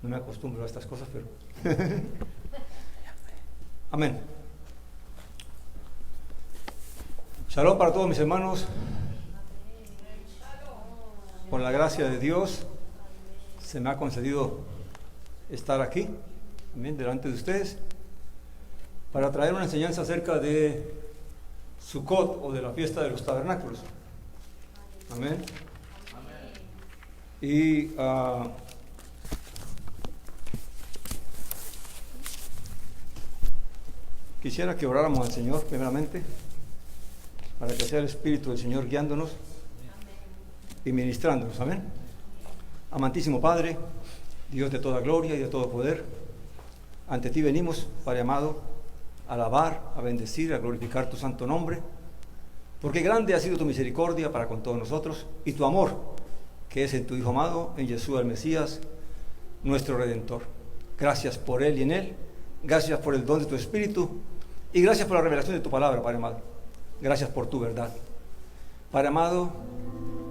No me acostumbro a estas cosas, pero... Amén. Shalom para todos mis hermanos. Por la gracia de Dios, se me ha concedido estar aquí, amén, delante de ustedes, para traer una enseñanza acerca de Sukkot, o de la fiesta de los tabernáculos. Amén. Y quisiera que oráramos al Señor primeramente, para que sea el Espíritu del Señor guiándonos y ministrándonos. Amén. Amantísimo Padre, Dios de toda gloria y de todo poder, ante ti venimos, Padre amado, a alabar, a bendecir, a glorificar tu santo nombre, porque grande ha sido tu misericordia para con todos nosotros y tu amor, que es en tu Hijo amado, en Yeshua el Mesías, nuestro Redentor. Gracias por Él y en Él, gracias por el don de tu Espíritu y gracias por la revelación de tu palabra, Padre amado. Gracias por tu verdad. Padre amado,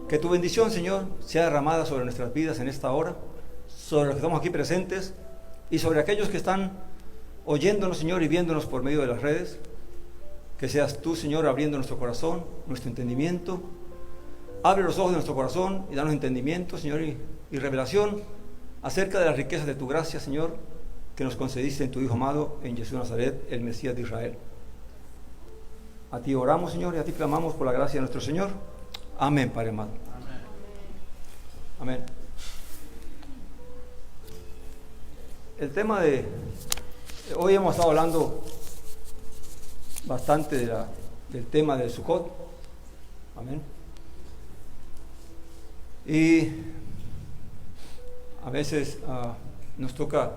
que tu bendición, Señor, sea derramada sobre nuestras vidas en esta hora, sobre los que estamos aquí presentes y sobre aquellos que están oyéndonos, Señor, y viéndonos por medio de las redes. Que seas tú, Señor, abriendo nuestro corazón, nuestro entendimiento. Abre los ojos de nuestro corazón y danos entendimiento, Señor, y revelación acerca de las riquezas de tu gracia, Señor, que nos concediste en tu Hijo amado, en Jesús de Nazaret, el Mesías de Israel. A ti oramos, Señor, y a ti clamamos por la gracia de nuestro Señor. Amén, Padre amado. Amén. El tema de... Hoy hemos estado hablando bastante del tema del Sukkot. Amén. Y a veces nos toca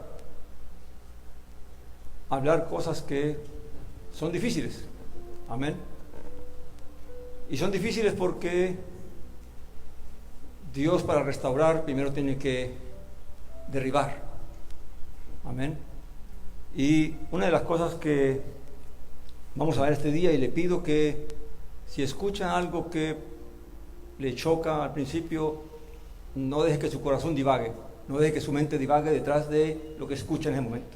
hablar cosas que son difíciles. Amén. Y son difíciles porque Dios, para restaurar, primero tiene que derribar. Amén. Y una de las cosas que vamos a ver este día, y le pido que si escuchan algo que le choca al principio, no deje que su corazón divague, no deje que su mente divague detrás de lo que escucha en ese momento.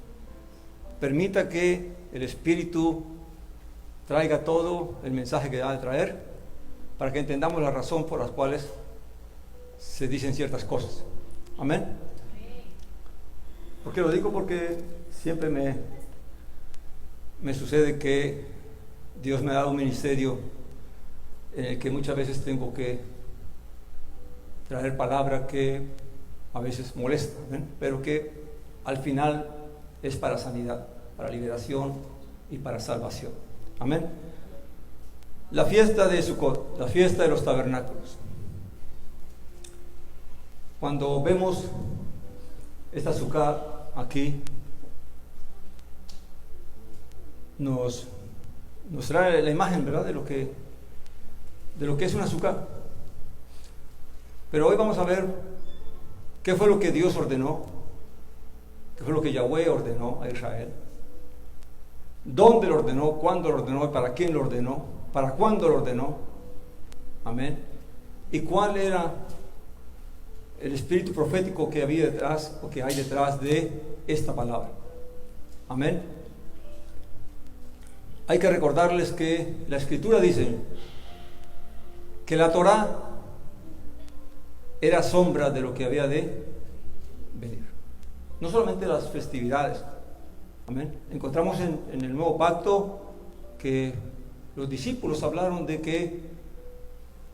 Permita que el Espíritu traiga todo el mensaje que ha de traer, para que entendamos la razón por las cuales se dicen ciertas cosas. Amén. ¿Por qué lo digo? Porque siempre me sucede que Dios me ha dado un ministerio en el que muchas veces tengo que traer palabra que a veces molesta, pero que al final es para sanidad, para liberación y para salvación. Amén. La fiesta de Sukkot, la fiesta de los tabernáculos. Cuando vemos esta Sukkah aquí, nos trae la imagen, ¿verdad?, de lo que es una Sukkah. Pero hoy vamos a ver qué fue lo que Dios ordenó, qué fue lo que Yahweh ordenó a Israel, dónde lo ordenó, cuándo lo ordenó, para quién lo ordenó, para cuándo lo ordenó. Amén. Y cuál era el espíritu profético que había detrás, o que hay detrás de esta palabra. Amén. Hay que recordarles que la Escritura dice que la Torá era sombra de lo que había de venir. No solamente las festividades. Amén. Encontramos en el Nuevo Pacto que los discípulos hablaron de que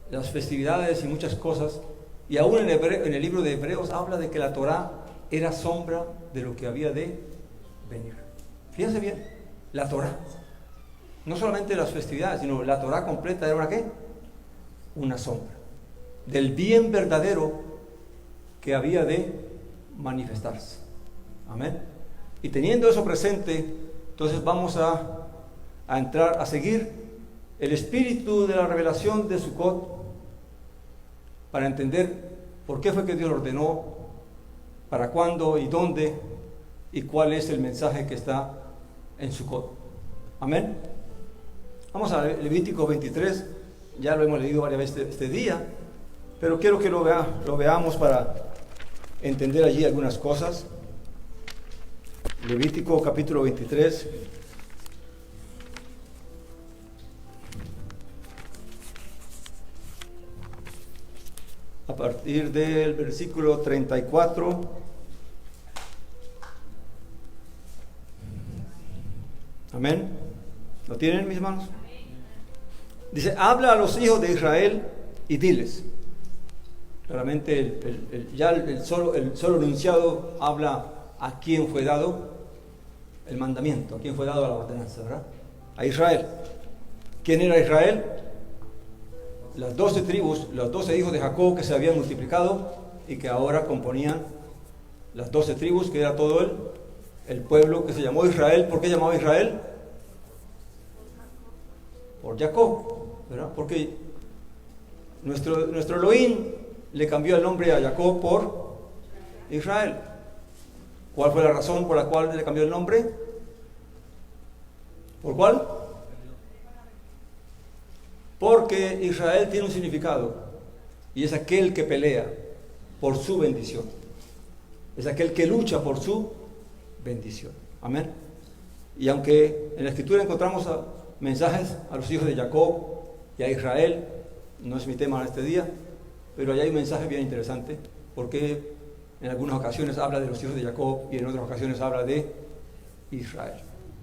las festividades y muchas cosas, y aún en el libro de Hebreos habla de que la Torá era sombra de lo que había de venir. Fíjense bien, la Torá. No solamente las festividades, sino la Torá completa era ¿qué? Una sombra del bien verdadero que había de manifestarse. Amén. Y teniendo eso presente, entonces vamos a entrar a seguir el espíritu de la revelación de Sukkot, para entender por qué fue que Dios lo ordenó, para cuándo y dónde, y cuál es el mensaje que está en Sukkot. Amén. Vamos a Levítico 23, ya lo hemos leído varias veces este día, pero quiero que lo veamos para entender allí algunas cosas. Levítico capítulo 23. A partir del versículo 34. Amén. ¿Lo tienen, mis hermanos? Dice, habla a los hijos de Israel y diles. Claramente el solo enunciado habla a quién fue dado el mandamiento, a quién fue dado la ordenanza, ¿verdad? A Israel. ¿Quién era Israel? Las 12 tribus, los 12 hijos de Jacob que se habían multiplicado y que ahora componían las 12 tribus, que era todo el pueblo que se llamó Israel. ¿Por qué llamaba Israel? Por Jacob, ¿verdad? Porque nuestro Elohim le cambió el nombre a Jacob por Israel. ¿Cuál fue la razón por la cual le cambió el nombre? ¿Por cuál? Porque Israel tiene un significado y es aquel que pelea por su bendición. Es aquel que lucha por su bendición. Amén. Y aunque en la Escritura encontramos mensajes a los hijos de Jacob y a Israel, no es mi tema en este día, pero allá hay un mensaje bien interesante, porque en algunas ocasiones habla de los hijos de Jacob y en otras ocasiones habla de Israel.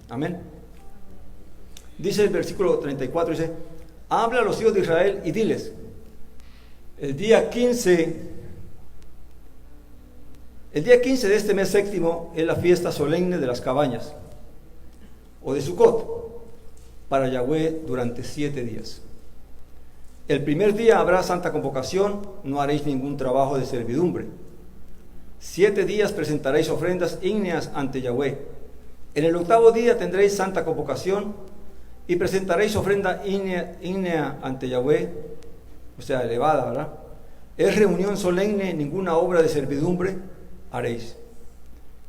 Amén. Dice el versículo 34, dice, habla a los hijos de Israel y diles, el día 15 de este mes séptimo es la fiesta solemne de las cabañas, o de Sucot, para Yahweh durante 7 días. El primer día habrá santa convocación, no haréis ningún trabajo de servidumbre. 7 días presentaréis ofrendas ígneas ante Yahweh. En el 8º día tendréis santa convocación y presentaréis ofrenda ígnea ante Yahweh, o sea, elevada, ¿verdad? Es reunión solemne, ninguna obra de servidumbre haréis.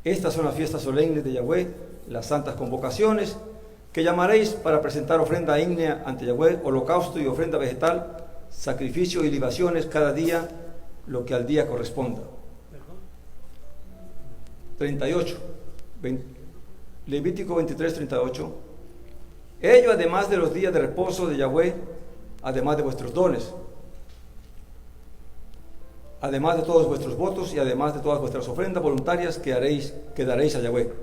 Estas son las fiestas solemnes de Yahweh, las santas convocaciones, que llamaréis para presentar ofrenda ígnea ante Yahweh, holocausto y ofrenda vegetal, sacrificio y libaciones cada día, lo que al día corresponda. 38. Levítico 23, 38. Ello además de los días de reposo de Yahweh, además de vuestros dones, además de todos vuestros votos y además de todas vuestras ofrendas voluntarias que daréis a Yahweh.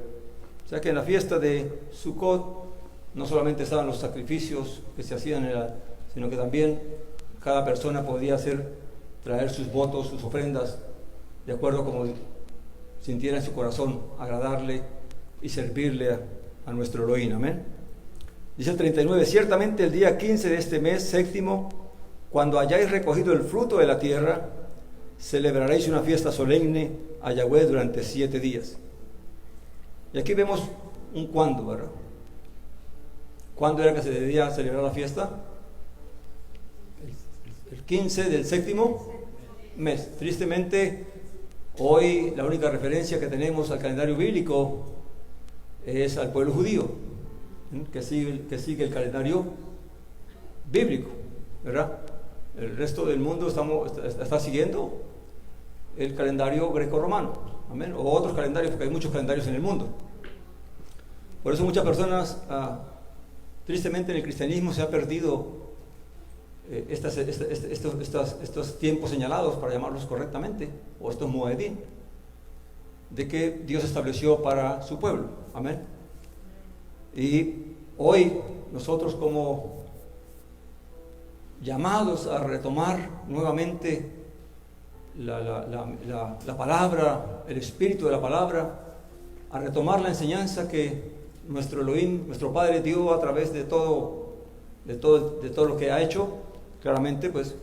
O sea que en la fiesta de Sukkot no solamente estaban los sacrificios que se hacían, sino que también cada persona podía traer sus votos, sus ofrendas, de acuerdo como sintiera en su corazón agradarle y servirle a nuestro Elohim. Amén. Dice el 39, ciertamente el día 15 de este mes séptimo, cuando hayáis recogido el fruto de la tierra, celebraréis una fiesta solemne a Yahweh durante 7 días. Y aquí vemos un cuándo, ¿verdad? ¿Cuándo era que se debía celebrar la fiesta? El 15 del séptimo mes. Tristemente, hoy la única referencia que tenemos al calendario bíblico es al pueblo judío, que sigue el calendario bíblico, ¿verdad? El resto del mundo está siguiendo el calendario greco-romano, amén, o otros calendarios, porque hay muchos calendarios en el mundo. Por eso muchas personas, tristemente en el cristianismo se ha perdido estos tiempos señalados, para llamarlos correctamente, o estos moedín, de que Dios estableció para su pueblo, amén. Y hoy nosotros, como llamados a retomar nuevamente la palabra, el espíritu de la palabra, a retomar la enseñanza que nuestro Elohim, nuestro Padre, dio a través de todo lo que ha hecho, claramente pues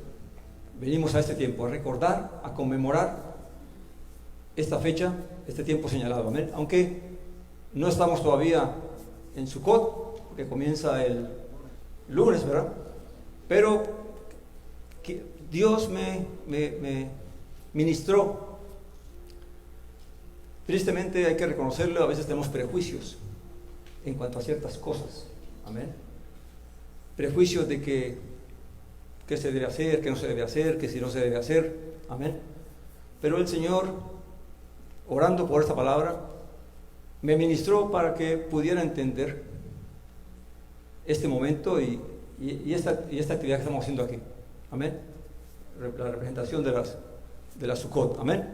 venimos a este tiempo a recordar, a conmemorar esta fecha, este tiempo señalado, amén. Aunque no estamos todavía en Sukkot, que comienza el lunes, ¿verdad? Pero Dios me ministró. Tristemente hay que reconocerlo, a veces tenemos prejuicios en cuanto a ciertas cosas, amén. Prejuicios de que se debe hacer, que no se debe hacer, que si no se debe hacer, amén. Pero el Señor, orando por esta palabra, me ministró para que pudiera entender este momento y esta actividad que estamos haciendo aquí. Amén. La representación de la Sukkot. Amén.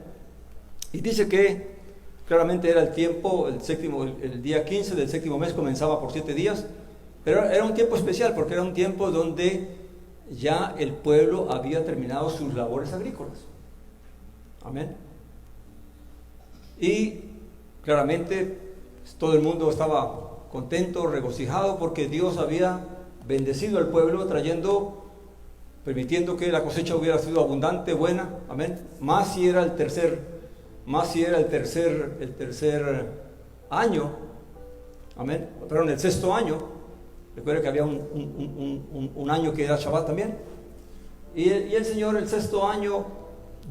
Y dice que claramente era el tiempo, el día 15 del séptimo mes comenzaba por 7 días, pero era un tiempo especial porque era un tiempo donde ya el pueblo había terminado sus labores agrícolas. Amén. Y claramente todo el mundo estaba contento, regocijado, porque Dios había bendecido al pueblo, permitiendo que la cosecha hubiera sido abundante, buena. Amén. Más si era el tercer año. Amén. Perdón, el sexto año. Recuerda que había un año que era Shabbat también. Y el Señor, el sexto año,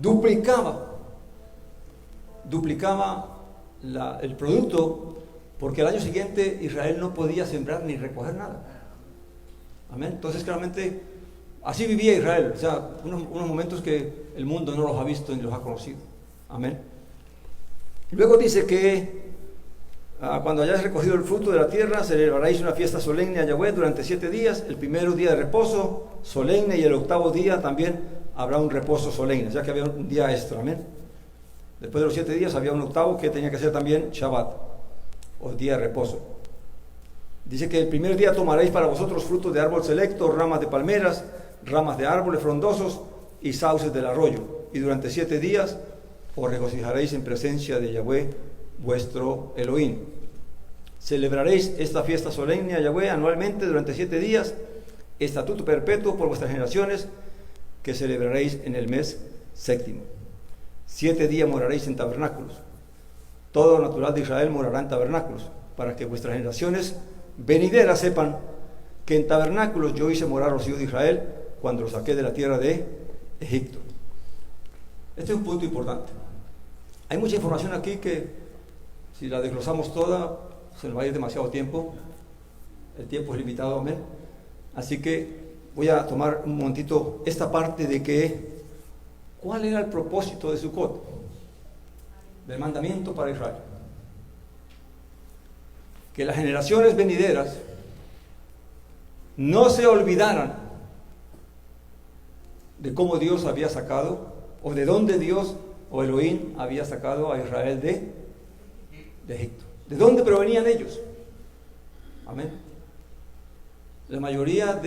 duplicaba el producto, porque el año siguiente Israel no podía sembrar ni recoger nada. Amén. Entonces claramente así vivía Israel, o sea, unos momentos que el mundo no los ha visto ni los ha conocido. Amén. Luego dice que cuando hayáis recogido el fruto de la tierra, celebraréis una fiesta solemne a Yahweh durante 7 días. El primero día de reposo solemne y el octavo día también habrá un reposo solemne, ya que había un día extra. Amén. Después de los 7 días había un octavo que tenía que ser también Shabbat, o día de reposo. Dice que el primer día tomaréis para vosotros frutos de árbol selecto, ramas de palmeras, ramas de árboles frondosos y sauces del arroyo. Y durante 7 días os regocijaréis en presencia de Yahweh, vuestro Elohim. Celebraréis esta fiesta solemne a Yahweh anualmente durante 7 días, estatuto perpetuo por vuestras generaciones, que celebraréis en el mes séptimo. 7 días moraréis en tabernáculos. Todo natural de Israel morará en tabernáculos, para que vuestras generaciones venideras sepan que en tabernáculos yo hice morar a los hijos de Israel cuando los saqué de la tierra de Egipto. Este es un punto importante. Hay mucha información aquí que, si la desglosamos toda, se nos va a ir demasiado tiempo. El tiempo es limitado, amén. Así que voy a tomar un momentito esta parte de que ¿cuál era el propósito de Sukkot? Del mandamiento para Israel. Que las generaciones venideras no se olvidaran de cómo Dios había sacado, o de dónde Dios o Elohim había sacado a Israel de Egipto. ¿De dónde provenían ellos? Amén. La mayoría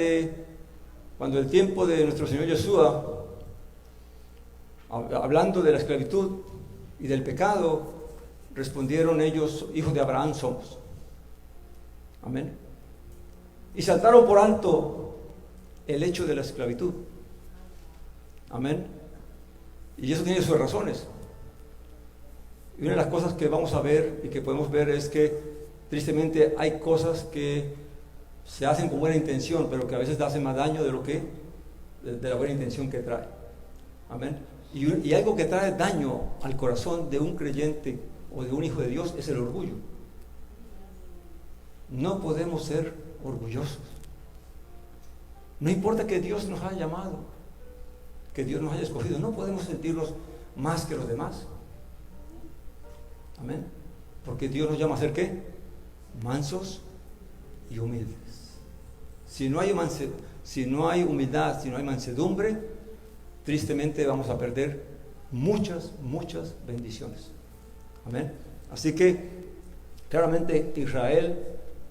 cuando el tiempo de nuestro Señor Yeshua, hablando de la esclavitud y del pecado, respondieron ellos: hijos de Abraham somos. Amén. Y saltaron por alto el hecho de la esclavitud. Amén. Y eso tiene sus razones. Y una de las cosas que vamos a ver y que podemos ver es que tristemente hay cosas que se hacen con buena intención, pero que a veces hacen más daño de la buena intención que trae. Amén. Y algo que trae daño al corazón de un creyente o de un hijo de Dios es el orgullo. No podemos ser orgullosos. No importa que Dios nos haya llamado, que Dios nos haya escogido, no podemos sentirnos más que los demás. Amén. Porque Dios nos llama a ser ¿qué? Mansos y humildes. Si no hay humildad, si no hay mansedumbre, tristemente vamos a perder muchas bendiciones. Amén. Así que claramente Israel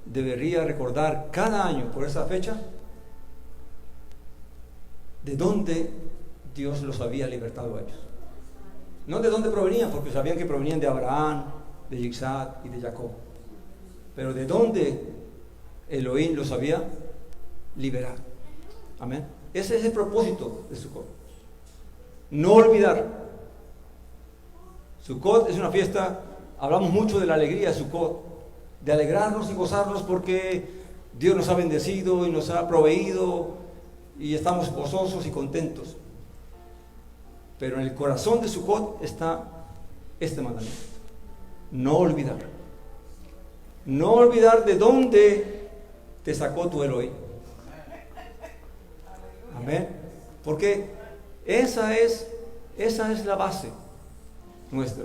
debería recordar cada año por esa fecha de dónde Dios los había libertado a ellos. No de dónde provenían, porque sabían que provenían de Abraham, de Isaac y de Jacob, pero de dónde Elohim los había liberado. Amén. Ese es el propósito de Sukkot. No olvidar. Sukkot es una fiesta, hablamos mucho de la alegría de Sukkot, de alegrarnos y gozarnos porque Dios nos ha bendecido y nos ha proveído y estamos gozosos y contentos. Pero en el corazón de Sukkot está este mandamiento: no olvidar. No olvidar de dónde te sacó tu Elohim. Amén. Porque esa es la base nuestra.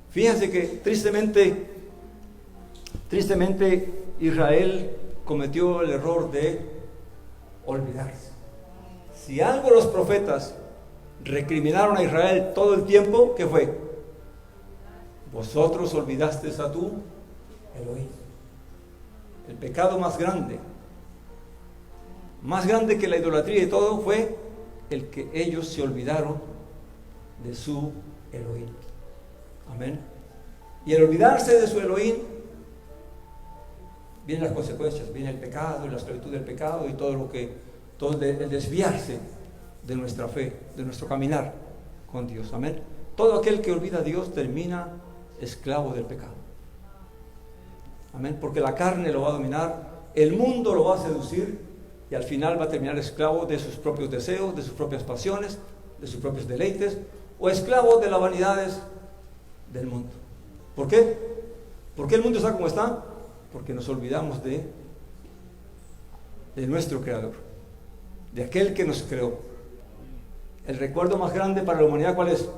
Fíjense que tristemente Tristemente, Israel cometió el error de olvidarse. Si algo los profetas recriminaron a Israel todo el tiempo, ¿qué fue? Vosotros olvidasteis a tu Elohim. El pecado más grande que la idolatría y todo, fue el que ellos se olvidaron de su Elohim. Amén. Y al olvidarse de su Elohim, vienen las consecuencias, viene el pecado y la esclavitud del pecado y todo el desviarse de nuestra fe, de nuestro caminar con Dios. Amén. Todo aquel que olvida a Dios termina esclavo del pecado. Amén. Porque la carne lo va a dominar, el mundo lo va a seducir y al final va a terminar esclavo de sus propios deseos, de sus propias pasiones, de sus propios deleites, o esclavo de las vanidades del mundo. ¿Por qué? ¿Por qué el mundo está como está? Porque nos olvidamos de nuestro Creador, de aquel que nos creó. El recuerdo más grande para la humanidad, ¿cuál es?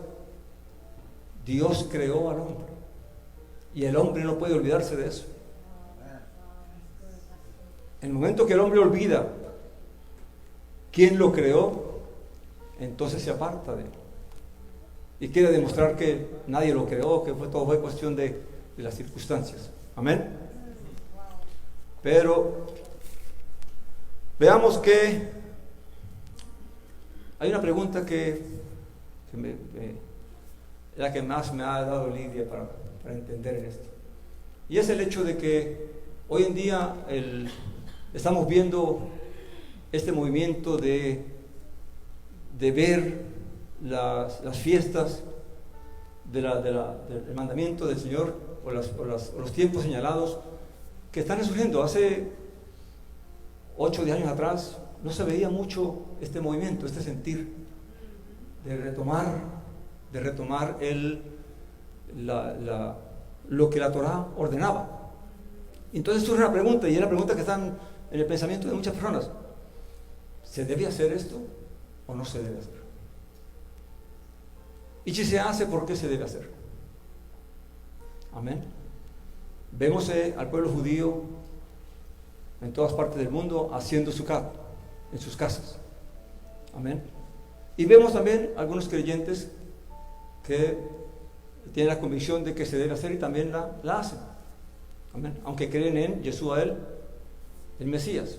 Dios creó al hombre y el hombre no puede olvidarse de eso. En el momento que el hombre olvida quién lo creó, entonces se aparta de él y quiere demostrar que nadie lo creó, que todo fue cuestión de las circunstancias. Amén. Pero veamos que hay una pregunta que la que más me ha dado Lidia para entender en esto, y es el hecho de que hoy en día estamos viendo este movimiento de ver las fiestas del mandamiento del Señor o los tiempos señalados que están resurgiendo. Hace 8 años atrás no se veía mucho este movimiento, este sentir de retomar lo que la Torá ordenaba. Entonces surge una pregunta, y es la pregunta que está en el pensamiento de muchas personas: ¿se debe hacer esto o no se debe hacer? Y si se hace, ¿por qué se debe hacer? Amén. Vemos al pueblo judío en todas partes del mundo haciendo Sukkot en sus casas. Amén. Y vemos también algunos creyentes que tienen la convicción de que se debe hacer y también la hacen. Amén. Aunque creen en Yeshua, el Mesías.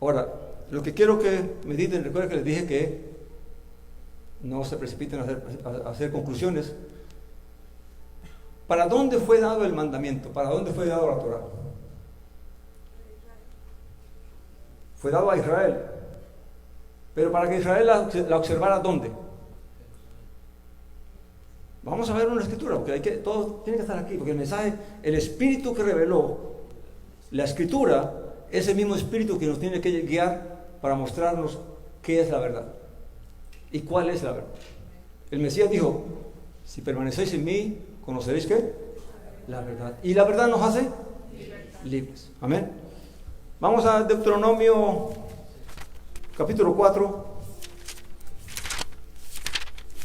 Ahora, lo que quiero que mediten, recuerden que les dije que no se precipiten a hacer conclusiones. ¿Para dónde fue dado el mandamiento? ¿Para dónde fue dado la Torá? Fue dado a Israel. Pero para que Israel la observara, ¿dónde? Vamos a ver una escritura, porque todo tiene que estar aquí, porque el mensaje, el espíritu que reveló la escritura, es el mismo espíritu que nos tiene que guiar para mostrarnos qué es la verdad y cuál es la verdad. El Mesías dijo: si permanecéis en mí, conoceréis ¿qué? La verdad. Y la verdad nos hace libres. Amén. Vamos a Deuteronomio capítulo 4.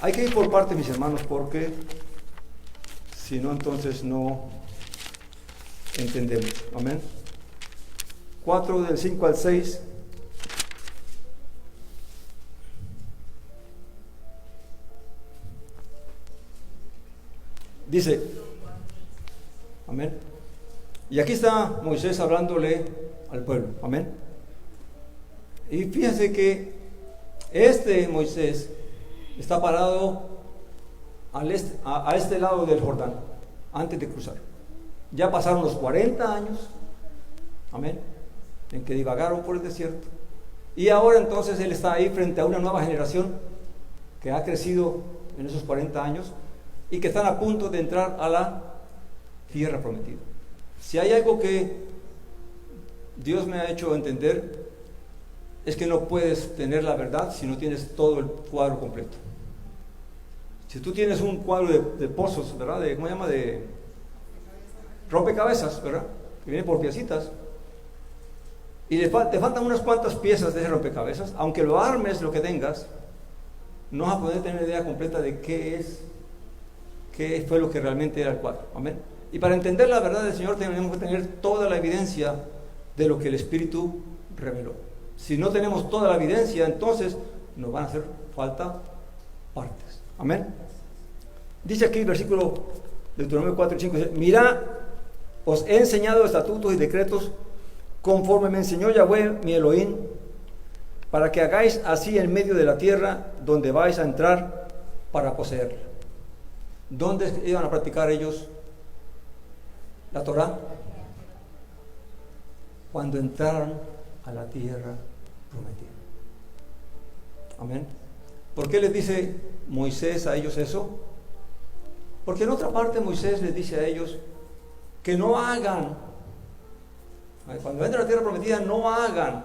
Hay que ir por partes, mis hermanos, porque si no, entonces no entendemos. Amén. 4 del 5 al 6. Dice, amén. Y aquí está Moisés hablándole al pueblo. Amén. Y fíjense que Moisés está parado a este lado del Jordán antes de cruzar. Ya pasaron los 40 años, amén, en que divagaron por el desierto, y ahora entonces él está ahí frente a una nueva generación que ha crecido en esos 40 años y que están a punto de entrar a la tierra prometida. Si hay algo que Dios me ha hecho entender, es que no puedes tener la verdad si no tienes todo el cuadro completo. Si tú tienes un cuadro de pozos, ¿verdad? ¿Cómo se llama? De rompecabezas, ¿verdad? Que viene por piecitas, y te faltan unas cuantas piezas de ese rompecabezas, aunque lo armes, lo que tengas, no vas a poder tener idea completa de qué fue lo que realmente era el cuadro. Amén. Y para entender la verdad del Señor tenemos que tener toda la evidencia de lo que el Espíritu reveló. Si no tenemos toda la evidencia, entonces nos van a hacer falta partes. Amén. Dice aquí el versículo de Deuteronomio 4 y 5, dice: mirad, os he enseñado estatutos y decretos conforme me enseñó Yahweh mi Elohim, para que hagáis así en medio de la tierra donde vais a entrar para poseerla. ¿Dónde iban a practicar ellos la Torah? Cuando entraron a la tierra prometida. Amén. ¿Por qué les dice Moisés a ellos eso? Porque en otra parte Moisés les dice a ellos que no hagan, cuando entren a la tierra prometida, no hagan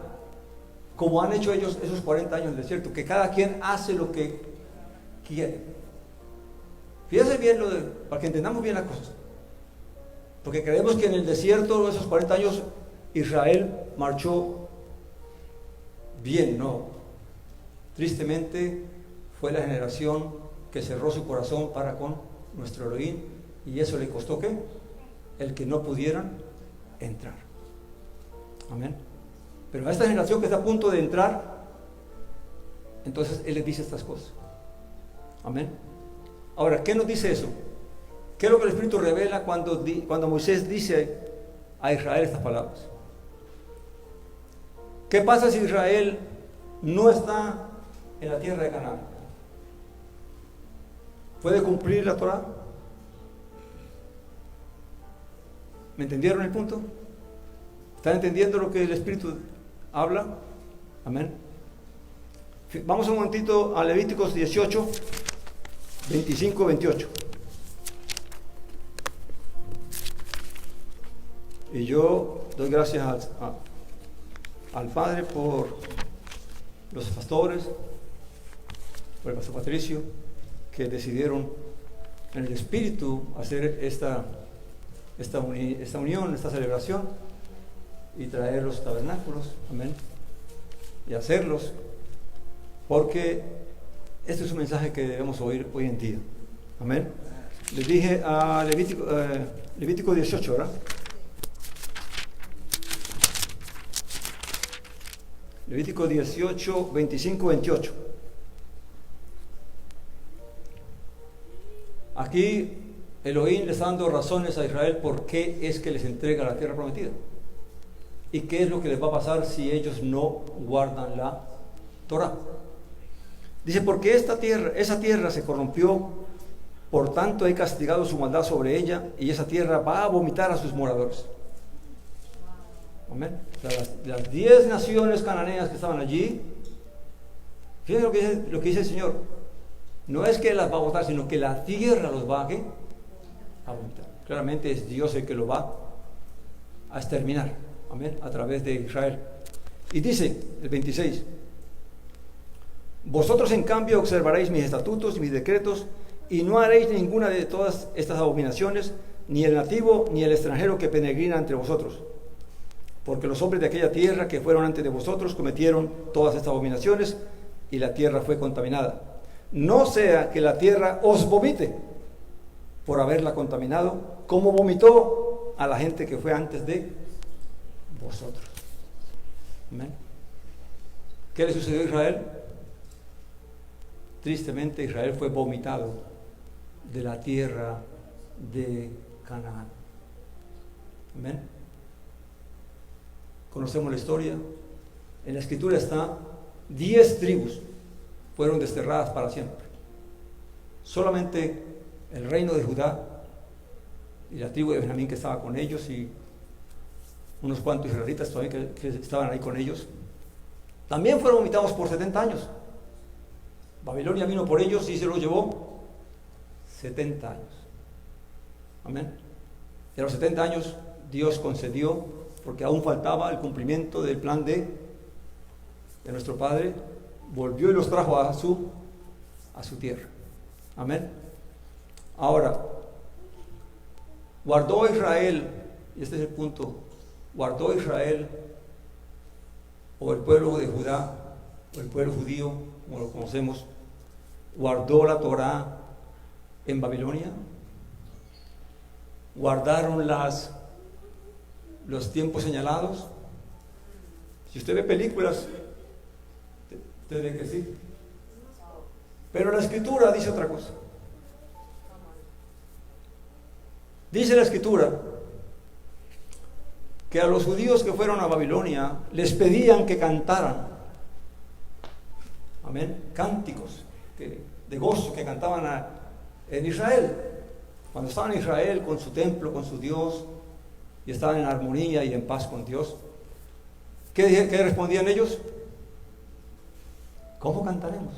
como han hecho ellos esos 40 años en el desierto, que cada quien hace lo que quiere. Fíjense bien para que entendamos bien las cosas. Porque creemos que en el desierto, esos 40 años, Israel marchó bien. No. Tristemente fue la generación que cerró su corazón para con nuestro Elohim, y eso le costó ¿qué? El que no pudieran entrar. Amén. Pero a esta generación que está a punto de entrar, entonces Él les dice estas cosas. Amén. Ahora, ¿qué nos dice eso? ¿Qué es lo que el Espíritu revela cuando Moisés dice a Israel estas palabras? ¿Qué pasa si Israel no está en la tierra de Canaán? ¿Puede cumplir la Torah? ¿Me entendieron el punto? ¿Están entendiendo lo que el Espíritu habla? Amén. Vamos un momentito a Levíticos 18, 25, 28. Y yo doy gracias al Padre por los pastores, por el pastor Patricio, que decidieron en el Espíritu hacer esta unión, esta celebración, y traer los tabernáculos, amén, y hacerlos, porque este es un mensaje que debemos oír hoy en día, amén. Les dije a Levítico 18, ¿verdad? Levítico 18, 25, 28. Aquí Elohim les está dando razones a Israel por qué es que les entrega la tierra prometida. ¿Y qué es lo que les va a pasar si ellos no guardan la Torah? Dice: porque esa tierra se corrompió, por tanto he castigado su maldad sobre ella, y esa tierra va a vomitar a sus moradores. Amén. O sea, las 10 naciones cananeas que estaban allí, fíjense lo que dice el Señor. No es que las va a botar, sino que la tierra los va a vomitar. Claramente es Dios el que lo va a exterminar. Amén. A través de Israel. Y dice el 26: vosotros en cambio observaréis mis estatutos y mis decretos, y no haréis ninguna de todas estas abominaciones, ni el nativo ni el extranjero que peregrina entre vosotros. Porque los hombres de aquella tierra que fueron antes de vosotros cometieron todas estas abominaciones, y la tierra fue contaminada. No sea que la tierra os vomite por haberla contaminado, como vomitó a la gente que fue antes de vosotros. Amén. ¿Qué le sucedió a Israel? Tristemente Israel fue vomitado de la tierra de Canaán. Amén. Conocemos la historia. En la Escritura está 10 tribus fueron desterradas para siempre. Solamente el reino de Judá y la tribu de Benjamín que estaba con ellos, y unos cuantos israelitas todavía que estaban ahí con ellos, también fueron vomitados por 70 años. Babilonia vino por ellos y se los llevó 70 años. Amén. Y a los 70 años Dios concedió, porque aún faltaba el cumplimiento del plan de nuestro Padre, volvió y los trajo a su tierra. Amén. Ahora, guardó Israel, y este es el punto, guardó Israel, o el pueblo de Judá, o el pueblo judío, como lo conocemos, guardó la Torah en Babilonia. guardaron los tiempos señalados. Si usted ve películas, usted ve que sí. Pero la Escritura dice otra cosa. Dice la Escritura que a los judíos que fueron a Babilonia les pedían que cantaran, amén, cánticos de gozo que cantaban en Israel. Cuando estaban en Israel con su templo, con su Dios, y estaban en armonía y en paz con Dios, ¿qué respondían ellos? ¿Cómo cantaremos?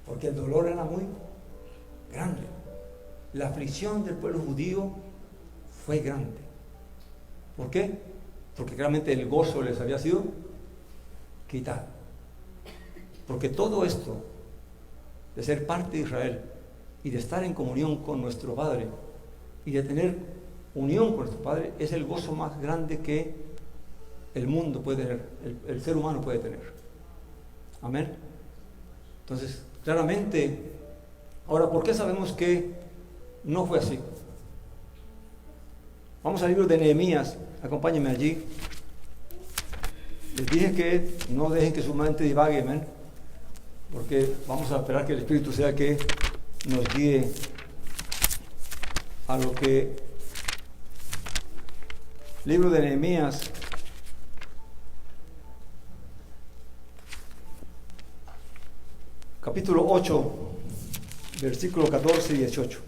Porque el dolor era muy grande. La aflicción del pueblo judío fue grande. ¿Por qué? Porque realmente el gozo les había sido quitado. Porque todo esto de ser parte de Israel y de estar en comunión con nuestro Padre y de tener unión con nuestro Padre es el gozo más grande que el mundo puede tener, el ser humano puede tener. Amén. Entonces, claramente, ahora, ¿por qué sabemos que no fue así? Vamos al libro de Nehemías, acompáñenme allí. Les dije que no dejen que su mente divague, amén, porque vamos a esperar que el Espíritu sea que nos guíe a lo que... Libro de Nehemías, capítulo 8, versículo 14 y 18.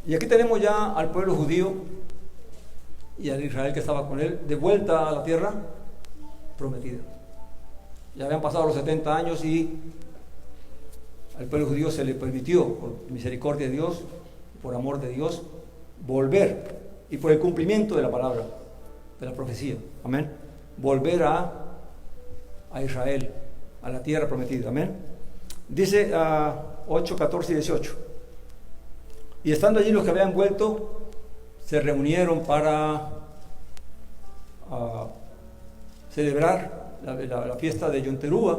Y aquí tenemos ya al pueblo judío y al Israel que estaba con él de vuelta a la tierra prometida. Ya habían pasado los 70 años y al pueblo judío se le permitió, por misericordia de Dios, por amor de Dios, volver, y por el cumplimiento de la palabra, de la profecía, amén, volver a Israel, a la tierra prometida, amén. Dice 8, 14 y 18. Y estando allí los que habían vuelto, se reunieron para celebrar la fiesta de Yom Teruah,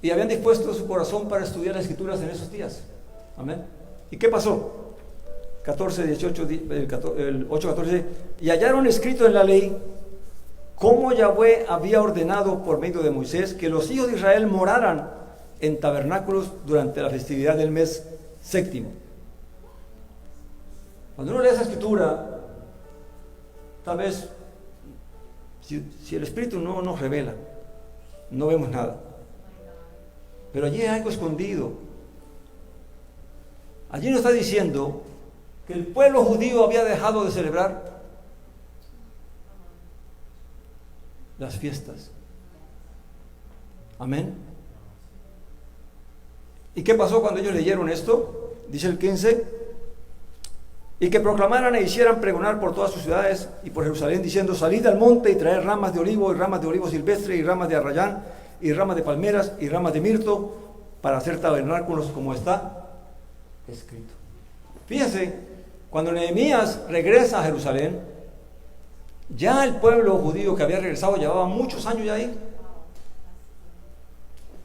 y habían dispuesto su corazón para estudiar las Escrituras en esos días. Amén. ¿Y qué pasó? 14, 18, el 8, 14. Y hallaron escrito en la ley cómo Yahweh había ordenado por medio de Moisés que los hijos de Israel moraran en tabernáculos durante la festividad del mes séptimo. Cuando uno lee esa escritura, tal vez, si el Espíritu no nos revela, no vemos nada. Pero allí hay algo escondido. Allí nos está diciendo que el pueblo judío había dejado de celebrar las fiestas. Amén. ¿Y qué pasó cuando ellos leyeron esto? Dice el 15: y que proclamaran e hicieran pregonar por todas sus ciudades y por Jerusalén, diciendo: salid al monte y traed ramas de olivo y ramas de olivo silvestre y ramas de arrayán y ramas de palmeras y ramas de mirto para hacer tabernáculos, como está escrito. Fíjense, cuando Nehemías regresa a Jerusalén, ya el pueblo judío que había regresado llevaba muchos años ya ahí.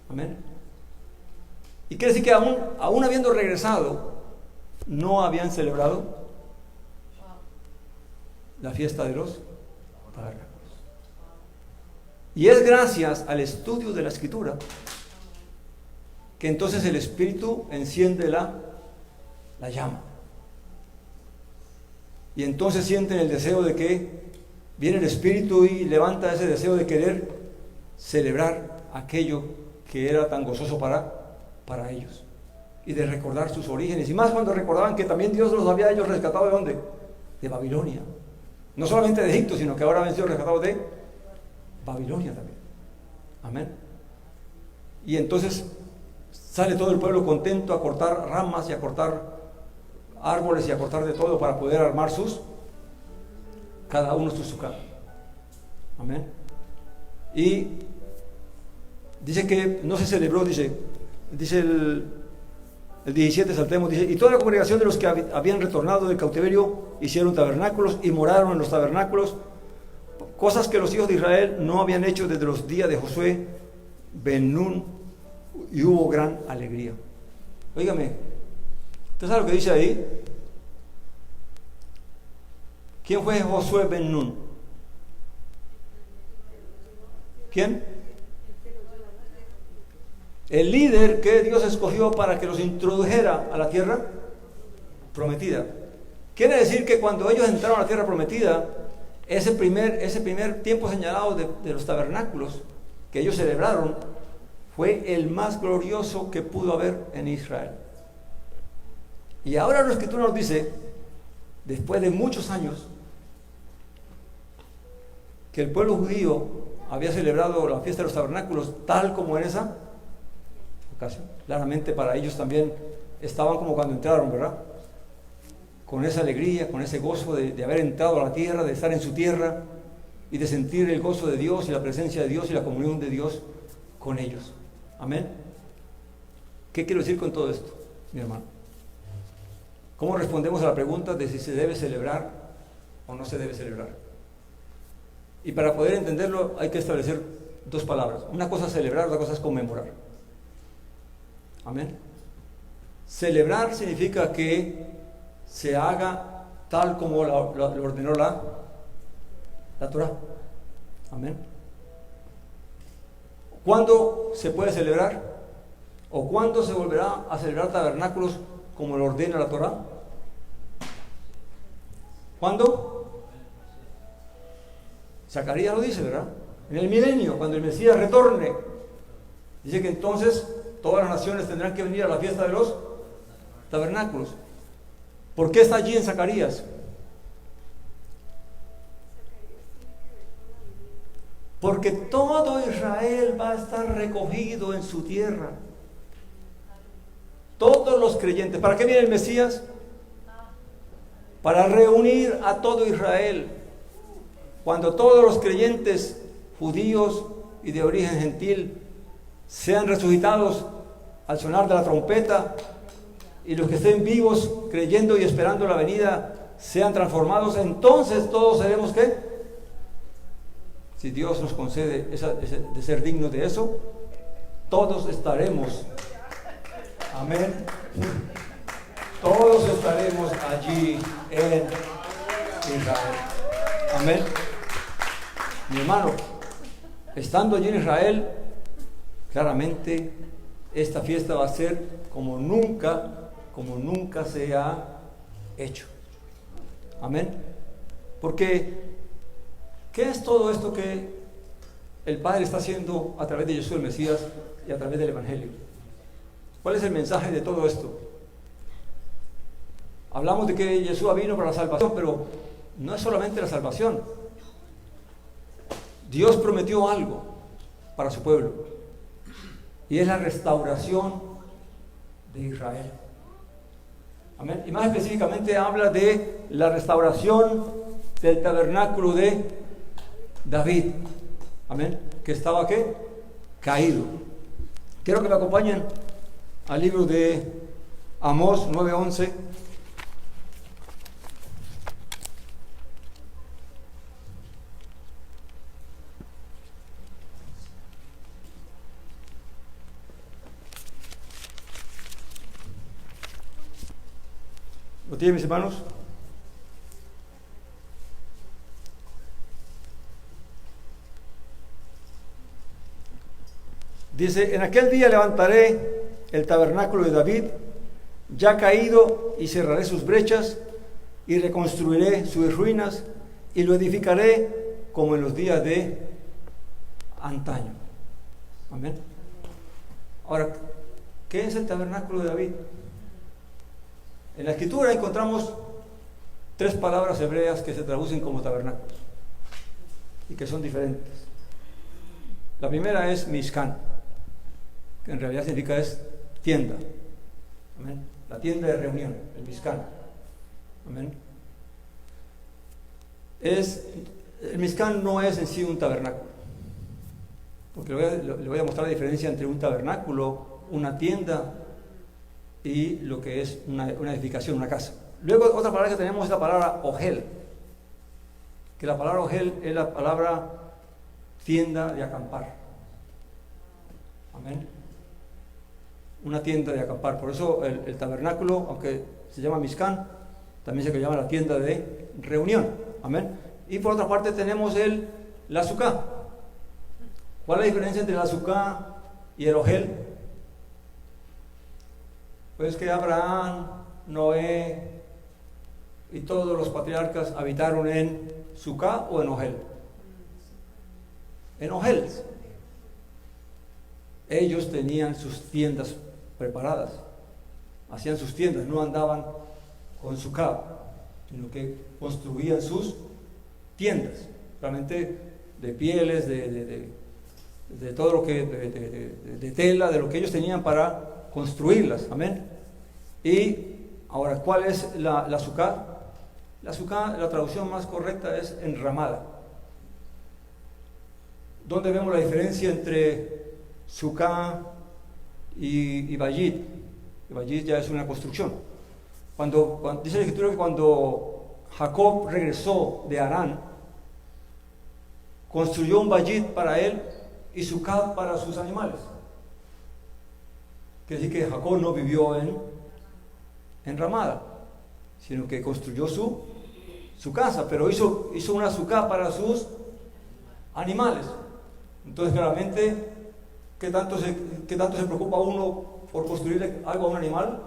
Amén. Y quiere decir que aún habiendo regresado, no habían celebrado la fiesta de los tabernáculos. Y es gracias al estudio de la Escritura que entonces el Espíritu enciende la llama. Y entonces sienten el deseo de que viene el Espíritu y levanta ese deseo de querer celebrar aquello que era tan gozoso para ellos, y de recordar sus orígenes, y más cuando recordaban que también Dios los había ellos rescatado ¿de dónde? De Babilonia. No solamente de Egipto, sino que ahora habían sido rescatados de Babilonia también. Amén. Y entonces sale todo el pueblo contento a cortar ramas y a cortar árboles y a cortar de todo para poder armar cada uno su casa. Amén. Y dice que no se celebró, dice el 17, saltemos, dice: y toda la congregación de los que habían retornado del cautiverio hicieron tabernáculos y moraron en los tabernáculos, cosas que los hijos de Israel no habían hecho desde los días de Josué ben Nun y hubo gran alegría. Óigame, ¿usted sabe lo que dice ahí? ¿Quién fue Josué ben Nun? ¿Quién? El líder que Dios escogió para que los introdujera a la tierra prometida. Quiere decir que cuando ellos entraron a la tierra prometida, ese primer tiempo señalado de los tabernáculos que ellos celebraron fue el más glorioso que pudo haber en Israel. Y ahora la Escritura nos dice, después de muchos años, que el pueblo judío había celebrado la fiesta de los tabernáculos tal como en esa ocasión. Claramente para ellos también estaban como cuando entraron, ¿verdad? Con esa alegría, con ese gozo de haber entrado a la tierra, de estar en su tierra y de sentir el gozo de Dios y la presencia de Dios y la comunión de Dios con ellos. Amén. ¿Qué quiero decir con todo esto, mi hermano? ¿Cómo respondemos a la pregunta de si se debe celebrar o no se debe celebrar? Y para poder entenderlo hay que establecer dos palabras. Una cosa es celebrar, otra cosa es conmemorar. Amén. Celebrar significa que se haga tal como lo ordenó la Torah. Amén. ¿Cuándo se puede celebrar? ¿O cuándo se volverá a celebrar tabernáculos como lo ordena la Torah? ¿Cuándo? Zacarías lo dice, ¿verdad? En el milenio, cuando el Mesías retorne. Dice que entonces todas las naciones tendrán que venir a la fiesta de los tabernáculos. ¿Por qué está allí en Zacarías? Porque todo Israel va a estar recogido en su tierra. Todos los creyentes. ¿Para qué viene el Mesías? Para reunir a todo Israel. Cuando todos los creyentes judíos y de origen gentil sean resucitados al sonar de la trompeta, y los que estén vivos creyendo y esperando la venida sean transformados, entonces todos seremos ¿qué? Si Dios nos concede de ser dignos de eso, todos estaremos. Amén. Todos estaremos allí en Israel. Amén. Mi hermano, estando allí en Israel, claramente esta fiesta va a ser como nunca se ha hecho. Amén. Porque, ¿qué es todo esto que el Padre está haciendo a través de Jesús el Mesías y a través del Evangelio? ¿Cuál es el mensaje de todo esto? Hablamos de que Jesús vino para la salvación, pero no es solamente la salvación. Dios prometió algo para su pueblo, y es la restauración de Israel. Amén. Y más específicamente habla de la restauración del tabernáculo de David. Amén. Que estaba ¿qué? Caído. Quiero que me acompañen al libro de Amós 9:11. ¿Lo tienen, mis hermanos? Dice: en aquel día levantaré el tabernáculo de David, ya caído, y cerraré sus brechas, y reconstruiré sus ruinas, y lo edificaré como en los días de antaño. Amén. Ahora, ¿qué es el tabernáculo de David? En la Escritura encontramos 3 palabras hebreas que se traducen como tabernáculos y que son diferentes. La primera es Mishkan, que en realidad significa es tienda. Amén. La tienda de reunión, el Mishkan. Amén. El Mishkan no es en sí un tabernáculo, porque le voy a mostrar la diferencia entre un tabernáculo, una tienda, y lo que es una edificación, una casa. Luego otra palabra que tenemos es la palabra Ohel, que la palabra Ohel es la palabra tienda de acampar. Amén. una tienda de acampar. Por eso el tabernáculo, aunque se llama Mishkan, también se llama la tienda de reunión. Amén. Y por otra parte tenemos la Sukkah. ¿Cuál es la diferencia entre la Sukkah y el Ohel? Pues que Abraham, Noé y todos los patriarcas habitaron en Sukkah o en Ohel. En Ohel. Ellos tenían sus tiendas preparadas, hacían sus tiendas, no andaban con Sukkah, sino que construían sus tiendas, realmente de pieles, de todo lo que, de tela, de lo que ellos tenían para construirlas. Amén. Y ahora, ¿cuál es la Sukkah? La Sukkah, la traducción más correcta es enramada. ¿Dónde vemos la diferencia entre Sukkah y Bayit? Bayit ya es una construcción. Cuando dice la Escritura que cuando Jacob regresó de Harán, construyó un Bayit para él y Sukkah para sus animales. Quiere decir que Jacob no vivió en Ramada, sino que construyó su casa, pero hizo una Sukkah para sus animales. Entonces, claramente, ¿qué tanto se preocupa uno por construirle algo a un animal?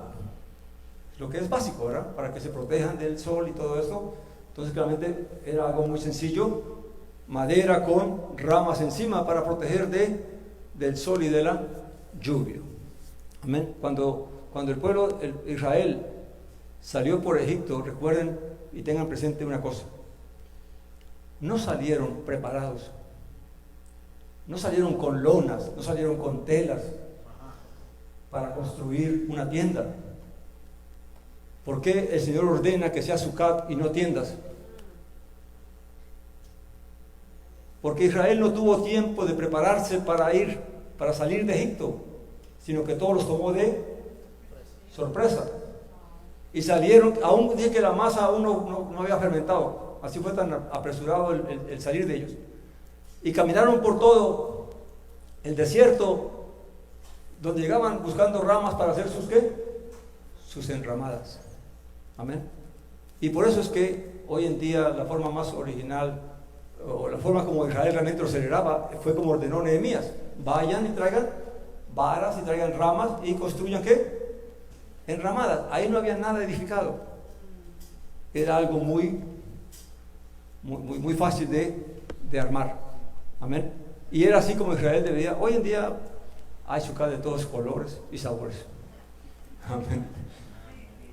Lo que es básico, ¿verdad? Para que se protejan del sol y todo esto. Entonces, claramente, era algo muy sencillo: madera con ramas encima para proteger del sol y de la lluvia. Amén. Cuando el pueblo Israel salió por Egipto, recuerden y tengan presente una cosa: no salieron preparados, no salieron con lonas, no salieron con telas para construir una tienda. ¿Por qué el Señor ordena que sea Sukkot y no tiendas? Porque Israel no tuvo tiempo de prepararse para salir de Egipto, sino que todo los tomó de sorpresa. Y salieron, aún dije que la masa aún no había fermentado, así fue tan apresurado el salir de ellos. Y caminaron por todo el desierto, donde llegaban buscando ramas para hacer sus enramadas. Amén. Y por eso es que hoy en día la forma más original, o la forma como Israel realmente lo celebraba, fue como ordenó Nehemías: vayan y traigan varas y traigan ramas y construyan enramadas. Ahí no había nada edificado, era algo muy fácil de armar. Amén. Y era así como Israel debía. Hoy en día hay Sukkot de todos colores y sabores. Amén.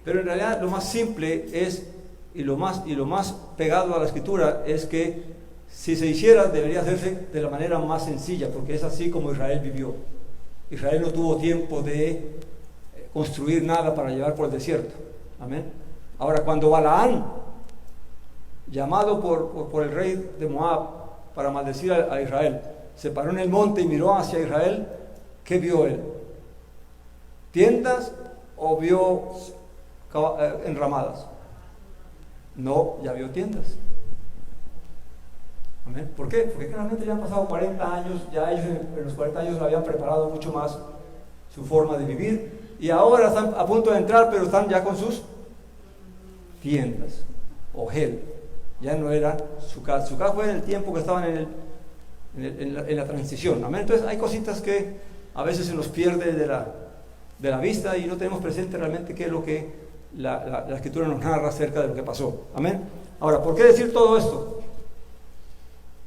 Pero en realidad lo más simple es, y lo más pegado a la Escritura es que si se hiciera, debería hacerse de la manera más sencilla, porque es así como Israel vivió. Israel no tuvo tiempo de construir nada para llevar por el desierto. Amén. Ahora, cuando Balaán, llamado por el rey de Moab para maldecir a Israel, se paró en el monte y miró hacia Israel, ¿qué vio él? ¿Tiendas o vio enramadas? No, ya vio tiendas. Amén. ¿Por qué? Porque claramente ya han pasado 40 años, ya ellos en los 40 años habían preparado mucho más su forma de vivir, y ahora están a punto de entrar, pero están ya con sus tiendas, Ohel. Ya no era Sukkot. Sukkot fue en el tiempo que estaban en la transición. Amén. Entonces hay cositas que a veces se nos pierde de la vista y no tenemos presente realmente qué es lo que la Escritura nos narra acerca de lo que pasó. Amén. Ahora, ¿por qué decir todo esto?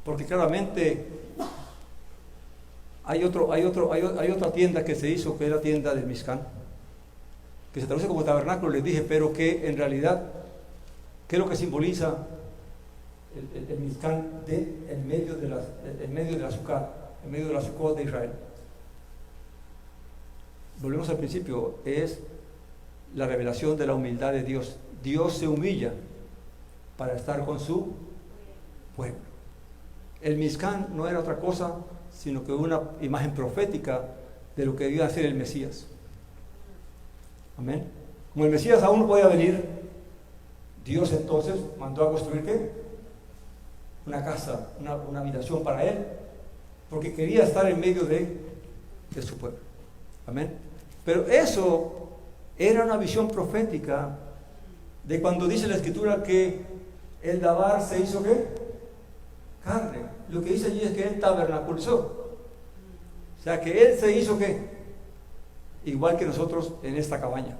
Porque claramente hay otra tienda que se hizo, que es la tienda del Mishkan, que se traduce como tabernáculo, les dije, pero que en realidad, ¿qué es lo que simboliza el Mishkan en medio de la Sukkot, en medio de la Sukkot de Israel? Volvemos al principio, es la revelación de la humildad de Dios. Dios se humilla para estar con su pueblo. El Mishkan no era otra cosa sino que una imagen profética de lo que iba a ser el Mesías. Amén. Como el Mesías aún no podía venir, Dios entonces mandó a construir ¿qué? Una casa, una habitación para él, porque quería estar en medio de su pueblo. Amén. Pero eso era una visión profética de cuando dice la Escritura que el Dabar se hizo ¿qué? Carne. Lo que dice allí es que él tabernaculizó. O sea que él se hizo ¿qué? Igual que nosotros en esta cabaña.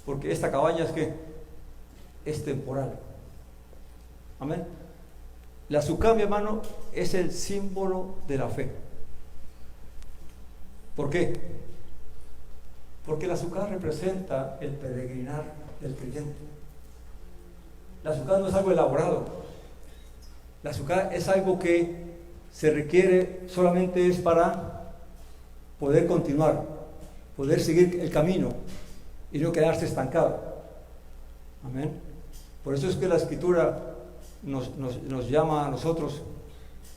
Porque esta cabaña es ¿qué? Es temporal. Amén. La azúcar, mi hermano, es el símbolo de la fe. ¿Por qué? Porque el azúcar representa el peregrinar del creyente. El azúcar no es algo elaborado. El azúcar es algo que se requiere solamente es para poder continuar, poder seguir el camino y no quedarse estancado. Amén. Por eso es que la Escritura nos llama a nosotros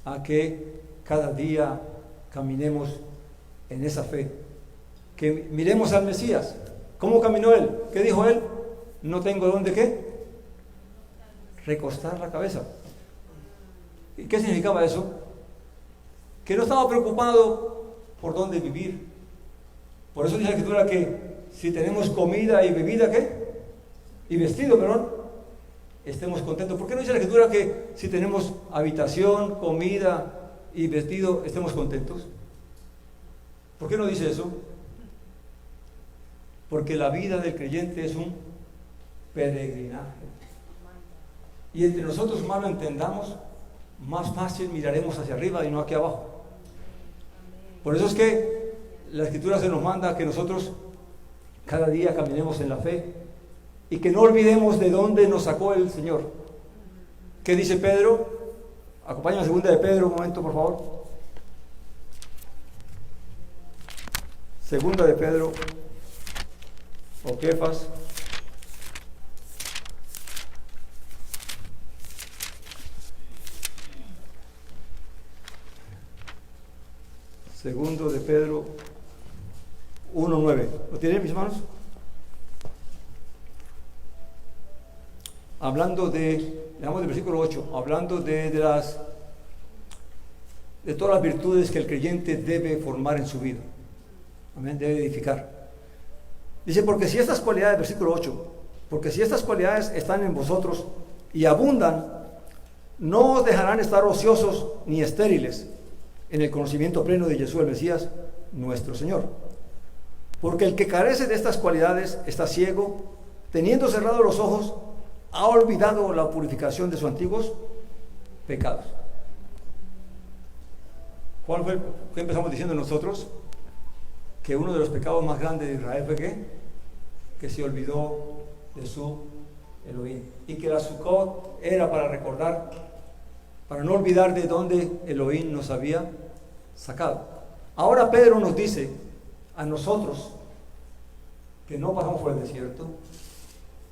a que cada día caminemos en esa fe, que miremos al Mesías. ¿Cómo caminó él? ¿Qué dijo él? No tengo dónde ¿qué? Recostar la cabeza. ¿Y qué significaba eso? Que no estaba preocupado por dónde vivir. Por eso dice la Escritura que si tenemos comida y bebida ¿qué? Y vestido, perdón, estemos contentos. ¿Por qué no dice la Escritura que si tenemos habitación, comida y vestido, estemos contentos? ¿Por qué no dice eso? Porque la vida del creyente es un peregrinaje. Y entre nosotros más lo entendamos, más fácil miraremos hacia arriba y no aquí abajo. Por eso es que la Escritura se nos manda que nosotros cada día caminemos en la fe y que no olvidemos de dónde nos sacó el Señor. ¿Qué dice Pedro? Acompáñame a segunda de Pedro un momento, por favor. Segunda de Pedro, o Kefas. Segundo de Pedro 1:9. ¿Lo tienen, mis hermanos? Hablando leamos del versículo 8, hablando de todas las virtudes que el creyente debe formar en su vida. Amén, debe edificar. Dice, porque si estas cualidades, versículo 8, porque si estas cualidades están en vosotros y abundan, no os dejarán estar ociosos ni estériles en el conocimiento pleno de Jesús el Mesías, nuestro Señor. Porque el que carece de estas cualidades está ciego, teniendo cerrados los ojos, ha olvidado la purificación de sus antiguos pecados. ¿Cuál fue? ¿Qué empezamos diciendo nosotros? Que uno de los pecados más grandes de Israel fue ¿qué? Que se olvidó de su Elohim. Y que la Sukkot era para recordar, para no olvidar de dónde Elohim nos había sacado. Ahora Pedro nos dice a nosotros que no pasamos por el desierto,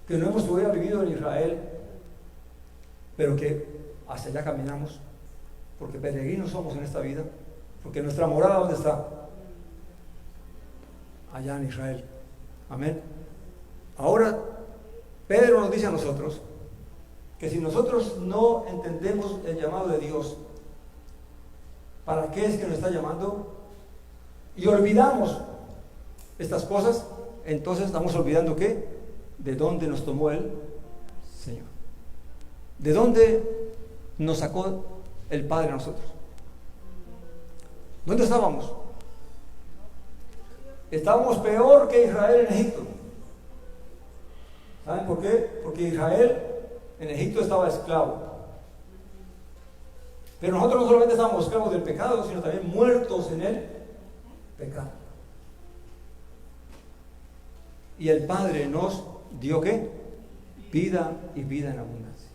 que no hemos todavía vivido en Israel, pero que hacia allá caminamos, porque peregrinos somos en esta vida, porque nuestra morada, ¿dónde está? Allá en Israel. Amén. Ahora Pedro nos dice a nosotros que si nosotros no entendemos el llamado de Dios, ¿para qué es que nos está llamando? Y olvidamos estas cosas, entonces estamos olvidando ¿qué? De dónde nos tomó el Señor, de dónde nos sacó el Padre a nosotros. ¿Dónde estábamos? Estábamos peor que Israel en Egipto. ¿Saben por qué? Porque Israel en Egipto estaba esclavo. Pero nosotros no solamente estábamos esclavos del pecado, sino también muertos en el pecado. Y el Padre nos dio ¿qué? Vida y vida en abundancia.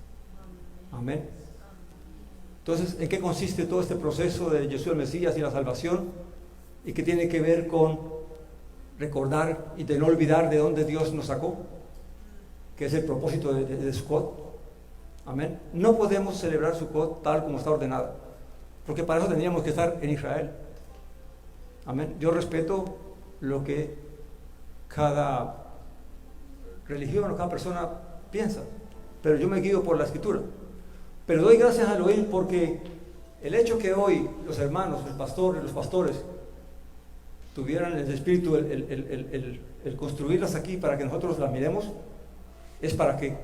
Amén. Entonces, ¿en qué consiste todo este proceso de Jesús el Mesías y la salvación? ¿Y qué tiene que ver con recordar y de no olvidar de dónde Dios nos sacó? Que es el propósito de Sukkot. Amén. No podemos celebrar Sukkot tal como está ordenada, porque para eso tendríamos que estar en Israel. Amén. Yo respeto lo que cada religión o cada persona piensa, pero yo me guío por la Escritura. Pero doy gracias a Elohim porque el hecho que hoy los hermanos, el pastor y los pastores tuvieran el espíritu, el construirlas aquí para que nosotros las miremos, es para que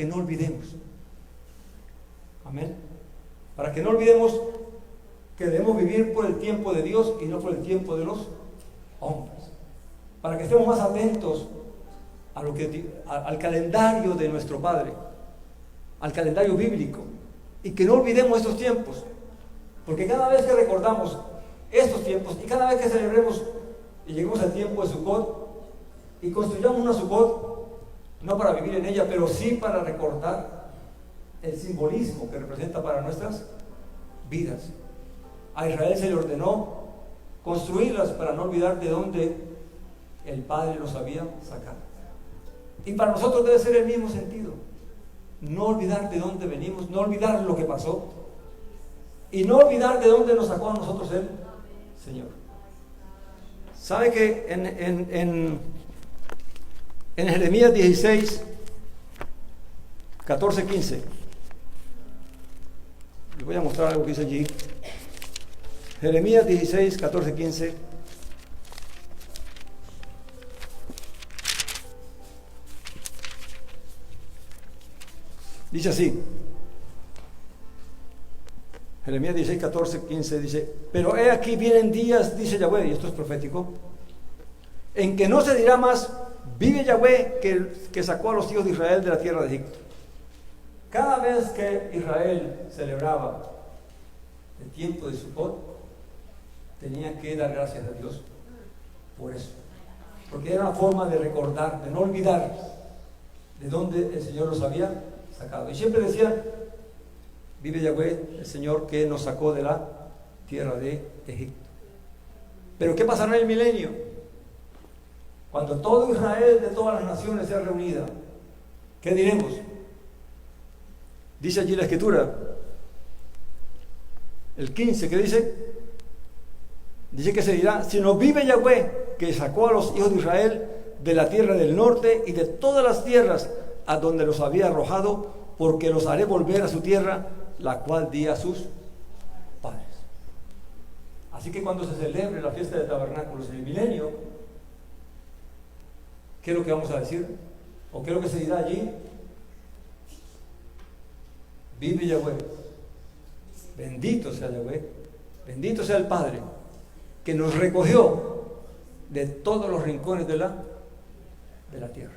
no olvidemos. Amén. Para que no olvidemos que debemos vivir por el tiempo de Dios y no por el tiempo de los hombres. Para que estemos más atentos a al calendario de nuestro Padre, al calendario bíblico, y que no olvidemos estos tiempos, porque cada vez que recordamos estos tiempos y cada vez que celebremos y lleguemos al tiempo de Sukkot y construyamos una Sukkot, no para vivir en ella, pero sí para recordar el simbolismo que representa para nuestras vidas. A Israel se le ordenó construirlas para no olvidar de dónde el Padre los había sacado. Y para nosotros debe ser el mismo sentido. No olvidar de dónde venimos, no olvidar lo que pasó y no olvidar de dónde nos sacó a nosotros el Señor. ¿Sabe que en Jeremías 16, 14, 15, les voy a mostrar algo que dice allí. Jeremías 16, 14, 15. Dice así. Jeremías 16, 14, 15 dice: pero he aquí vienen días, dice Yahweh, y esto es profético, en que no se dirá más, vive Yahweh, que sacó a los hijos de Israel de la tierra de Egipto. Cada vez que Israel celebraba el tiempo de Sukkot, tenía que dar gracias a Dios por eso, porque era una forma de recordar, de no olvidar de dónde el Señor los había sacado. Y siempre decían: vive Yahweh, el Señor que nos sacó de la tierra de Egipto. Pero ¿qué pasará en el milenio? Cuando todo Israel de todas las naciones sea reunida, ¿qué diremos? Dice allí la Escritura, el 15, ¿qué dice? Dice que se dirá: si no vive Yahweh, que sacó a los hijos de Israel de la tierra del norte y de todas las tierras a donde los había arrojado, porque los haré volver a su tierra, la cual di a sus padres. Así que cuando se celebre la fiesta de tabernáculos en el milenio, ¿qué es lo que vamos a decir? ¿O qué es lo que se dirá allí? Vive Yahweh, bendito sea Yahweh, bendito sea el Padre, que nos recogió de todos los rincones de la tierra.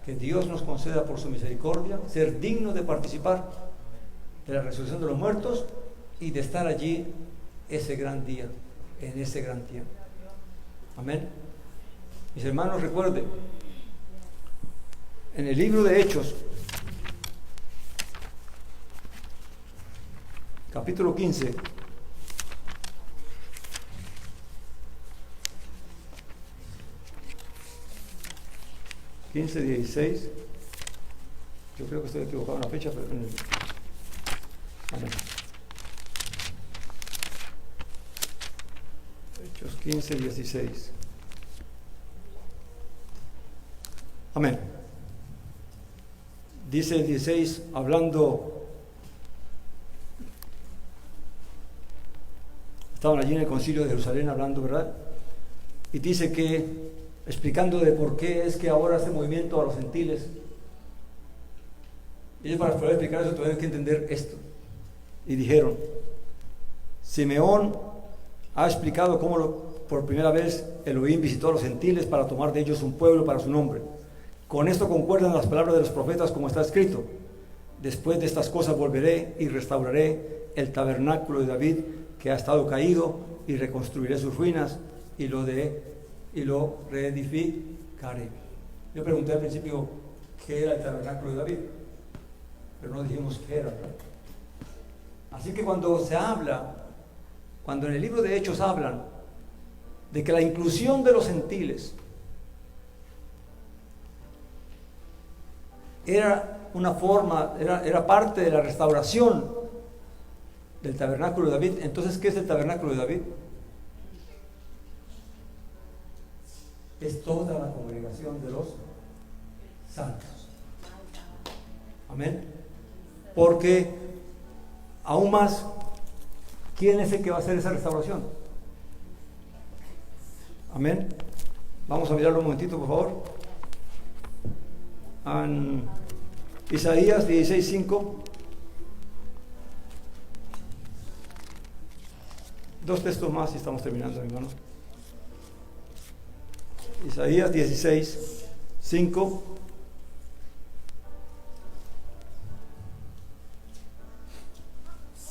Que Dios nos conceda por su misericordia ser dignos de participar de la resurrección de los muertos y de estar allí ese gran día, en ese gran tiempo. Amén. Mis hermanos, recuerden, en el libro de Hechos, capítulo 15, (15, 16), yo creo que estoy equivocado en la fecha, pero amén. Hechos 15, 16. Amén. Dice el 16, hablando, estaban allí en el concilio de Jerusalén hablando, ¿verdad? Y dice que, explicando de por qué es que ahora hace movimiento a los gentiles, ellos, para poder explicar eso, tuvieron que entender esto. Y dijeron: Simeón ha explicado cómo por primera vez Elohim visitó a los gentiles para tomar de ellos un pueblo para su nombre. Con esto concuerdan las palabras de los profetas, como está escrito: después de estas cosas volveré y restauraré el tabernáculo de David, que ha estado caído, y reconstruiré sus ruinas y lo reedificaré. Yo pregunté al principio qué era el tabernáculo de David, pero no dijimos qué era, ¿verdad? Así que cuando en el libro de Hechos hablan de que la inclusión de los gentiles era una forma, era parte de la restauración del tabernáculo de David, entonces ¿qué es el tabernáculo de David? Es toda la congregación de los santos. Amén. Porque aún más, ¿quién es el que va a hacer esa restauración? Amén. Vamos a mirarlo un momentito, por favor. Isaías 16:5. Dos textos más y estamos terminando, hermano. Isaías 16:5.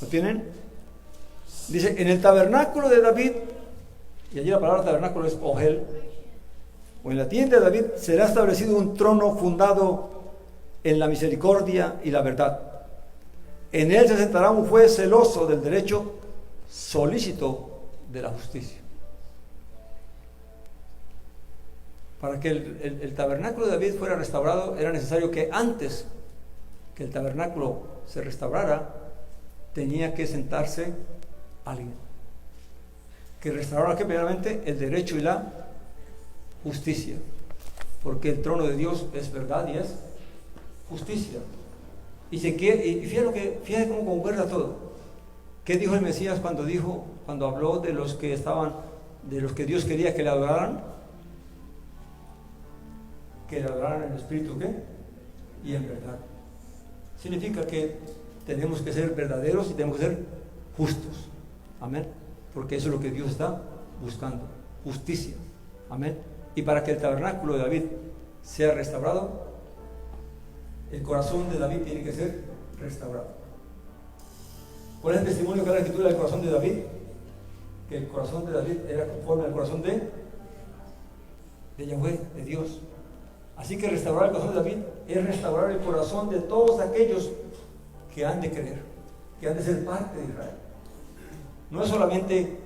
¿Lo tienen? Dice, en el tabernáculo de David, y allí la palabra tabernáculo es Ohel, o en la tienda de David será establecido un trono fundado en la misericordia y la verdad. En él se sentará un juez celoso del derecho, solícito de la justicia. Para que el tabernáculo de David fuera restaurado, era necesario que antes que el tabernáculo se restaurara, tenía que sentarse alguien que restaurara que primeramente el derecho y la justicia, porque el trono de Dios es verdad y es justicia. Y fíjate cómo concuerda todo. ¿Qué dijo el Mesías cuando habló de los que Dios quería que le adoraran? Que le adoraran en espíritu, ¿qué? Y en verdad. Significa que tenemos que ser verdaderos y tenemos que ser justos. Amén. Porque eso es lo que Dios está buscando. Justicia. Amén. Y para que el tabernáculo de David sea restaurado, el corazón de David tiene que ser restaurado. ¿Cuál es el testimonio que da la Escritura del corazón de David? Que el corazón de David era conforme al corazón de Yahweh, de Dios. Así que restaurar el corazón de David es restaurar el corazón de todos aquellos que han de creer, que han de ser parte de Israel. No es solamente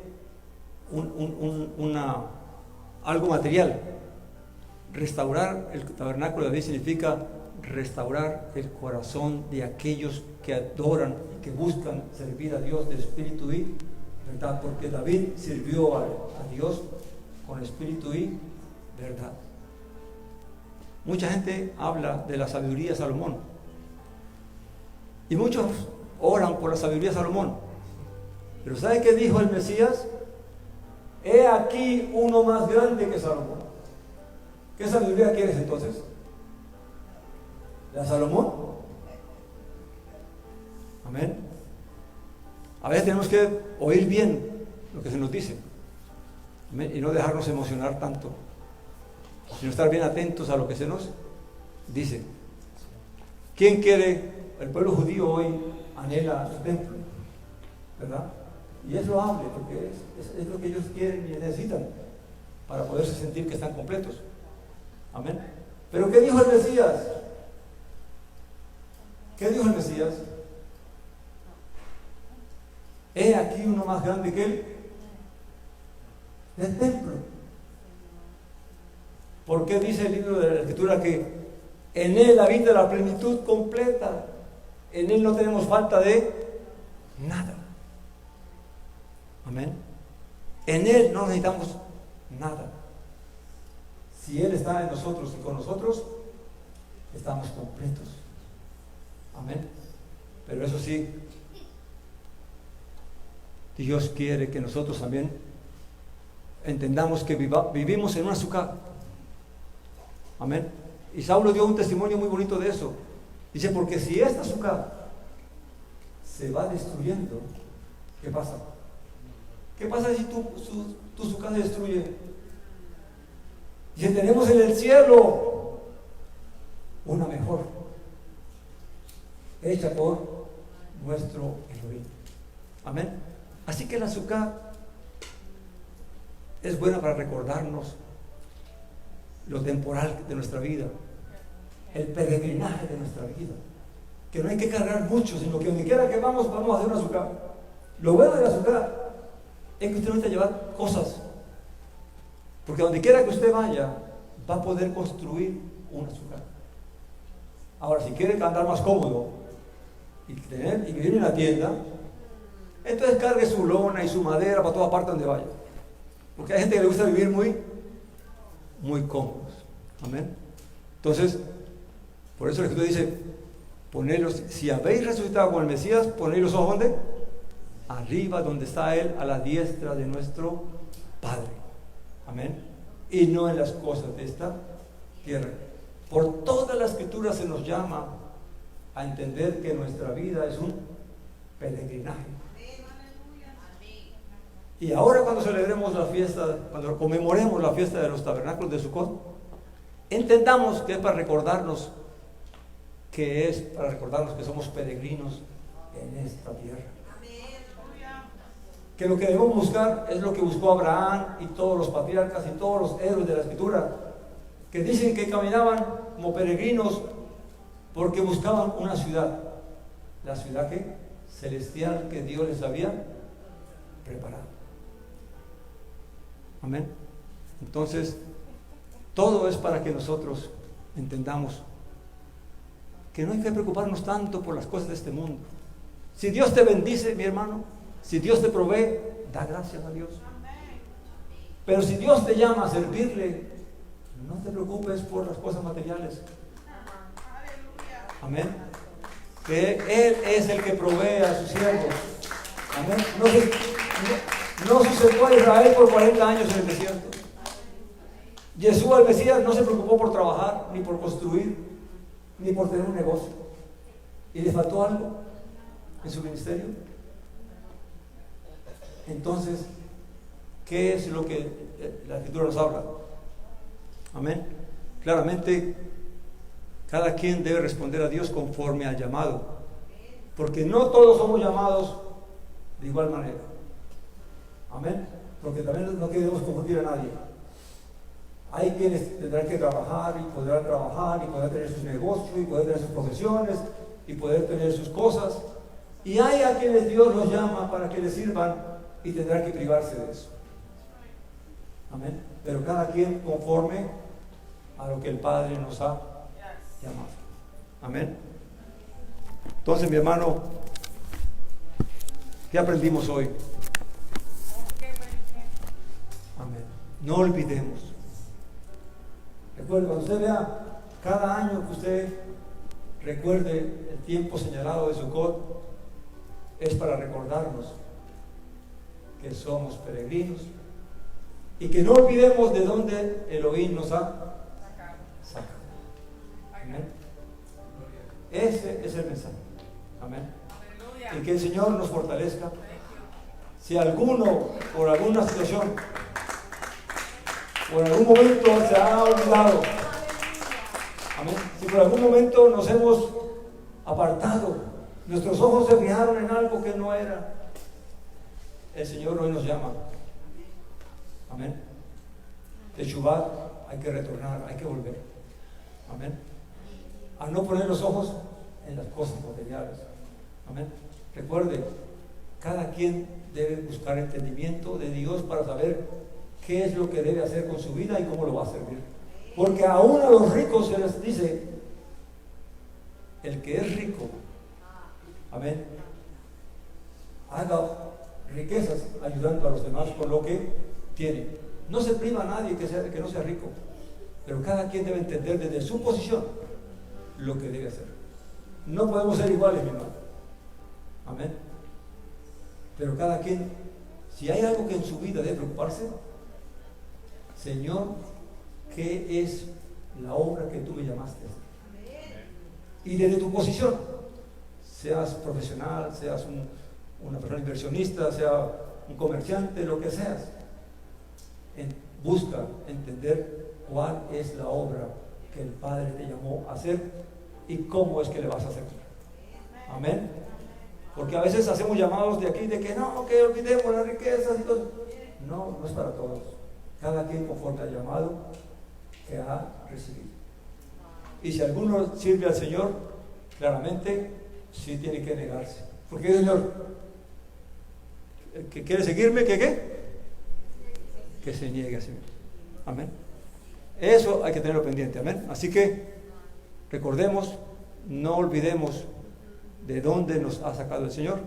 algo material. Restaurar el tabernáculo de David significa restaurar el corazón de aquellos que adoran y que buscan servir a Dios de espíritu y verdad, porque David sirvió a Dios con espíritu y verdad. Mucha gente habla de la sabiduría de Salomón y muchos oran por la sabiduría de Salomón, pero ¿sabe qué dijo el Mesías? He aquí uno más grande que Salomón. ¿Qué sabiduría quieres entonces? ¿La Salomón? Amén. A veces tenemos que oír bien lo que se nos dice. Amén. Y no dejarnos emocionar tanto, sino estar bien atentos a lo que se nos dice. ¿Quién quiere? El pueblo judío hoy anhela el templo, ¿verdad? Y es loable porque es lo que ellos quieren y necesitan para poderse sentir que están completos. Amén. Pero ¿qué dijo el Mesías? ¿Qué dijo el Mesías? He aquí uno más grande que él del templo. ¿Por qué dice el libro de la Escritura que en él habita la plenitud completa? En él no tenemos falta de nada. Amén. En él no necesitamos nada. Si él está en nosotros y con nosotros, estamos completos. Amén. Pero eso sí, Dios quiere que nosotros también entendamos que vivimos en una azúcar. Amén. Y Saulo dio un testimonio muy bonito de eso. Dice, porque si esta azúcar se va destruyendo, ¿qué pasa? ¿Qué pasa si tu azúcar se destruye? Y tenemos en el cielo una mejor, hecha por nuestro Elohim. Amén. Así que el azúcar es buena para recordarnos lo temporal de nuestra vida, el peregrinaje de nuestra vida, que no hay que cargar mucho, sino que donde quiera que vamos a hacer un azúcar. Lo bueno del azúcar es que usted no necesita llevar cosas, porque donde quiera que usted vaya va a poder construir un azúcar. Ahora, si quiere andar más cómodo y vivir en la tienda, entonces cargue su lona y su madera para toda parte donde vaya, porque hay gente que le gusta vivir muy cómodos. Amén. Entonces, por eso el Escritura dice, ponedlos, si habéis resucitado con el Mesías, poned los ojos ¿dónde? Arriba, donde está Él, a la diestra de nuestro Padre. Amén. Y no en las cosas de esta tierra. Por toda la Escritura se nos llama a entender que nuestra vida es un peregrinaje. Y ahora cuando celebremos la fiesta, cuando conmemoremos la fiesta de los tabernáculos de Sucot, entendamos que es para recordarnos que somos peregrinos en esta tierra. Que lo que debemos buscar es lo que buscó Abraham y todos los patriarcas y todos los héroes de la Escritura, que dicen que caminaban como peregrinos porque buscaban una ciudad, la ciudad celestial que Dios les había preparado. Amén. Entonces, todo es para que nosotros entendamos que no hay que preocuparnos tanto por las cosas de este mundo. Si Dios te bendice, mi hermano, si Dios te provee, da gracias a Dios. Pero si Dios te llama a servirle, no te preocupes por las cosas materiales. Amén. Que Él es el que provee a sus siervos. Amén. No sucedió a Israel por 40 años en el desierto. Yeshua el Mesías no se preocupó por trabajar, ni por construir, ni por tener un negocio. ¿Y le faltó algo en su ministerio? Entonces, ¿qué es lo que la Escritura nos habla? Amén. Claramente, cada quien debe responder a Dios conforme al llamado, porque no todos somos llamados de igual manera. Amén. Porque también no queremos confundir a nadie. Hay quienes tendrán que trabajar y podrán trabajar y poder tener sus negocios y poder tener sus profesiones y poder tener sus cosas. Y hay a quienes Dios los llama para que les sirvan y tendrán que privarse de eso. Amén. Pero cada quien conforme a lo que el Padre nos ha llamado. Amén. Entonces, mi hermano, ¿qué aprendimos hoy? Amén. No olvidemos. Recuerde, cuando usted vea cada año que usted recuerde el tiempo señalado de Sucot, es para recordarnos que somos peregrinos y que no olvidemos de dónde Elohim nos ha sacado. Amén. Ese es el mensaje. Amén. Y que el Señor nos fortalezca. Si alguno, por alguna situación, por algún momento se ha olvidado, amén, si por algún momento nos hemos apartado, nuestros ojos se fijaron en algo que no era, el Señor hoy nos llama. Amén. De Shabbat hay que retornar, hay que volver. Amén. A no poner los ojos en las cosas materiales. Amén. Recuerde, cada quien debe buscar entendimiento de Dios para saber qué es lo que debe hacer con su vida y cómo lo va a servir. Porque aún a los ricos se les dice, el que es rico, amén, haga riquezas ayudando a los demás con lo que tiene. No se priva a nadie que no sea rico, pero cada quien debe entender desde su posición lo que debe hacer. No podemos ser iguales, mi hermano. Amén. Pero cada quien, si hay algo que en su vida debe preocuparse, Señor, ¿qué es la obra que tú me llamaste a hacer? Y desde tu posición, seas profesional, seas una persona inversionista, sea un comerciante, lo que seas, busca entender cuál es la obra que el Padre te llamó a hacer y cómo es que le vas a hacer. Amén. Porque a veces hacemos llamados de aquí de que no, que olvidemos las riquezas y todo. No, no es para todos. Cada quien conforme al llamado que ha recibido. Y si alguno sirve al Señor, claramente sí tiene que negarse. Porque el Señor, el que quiere seguirme, ¿qué? Que se niegue a sí mismo. Amén. Eso hay que tenerlo pendiente. Amén. Así que recordemos, no olvidemos de dónde nos ha sacado el Señor.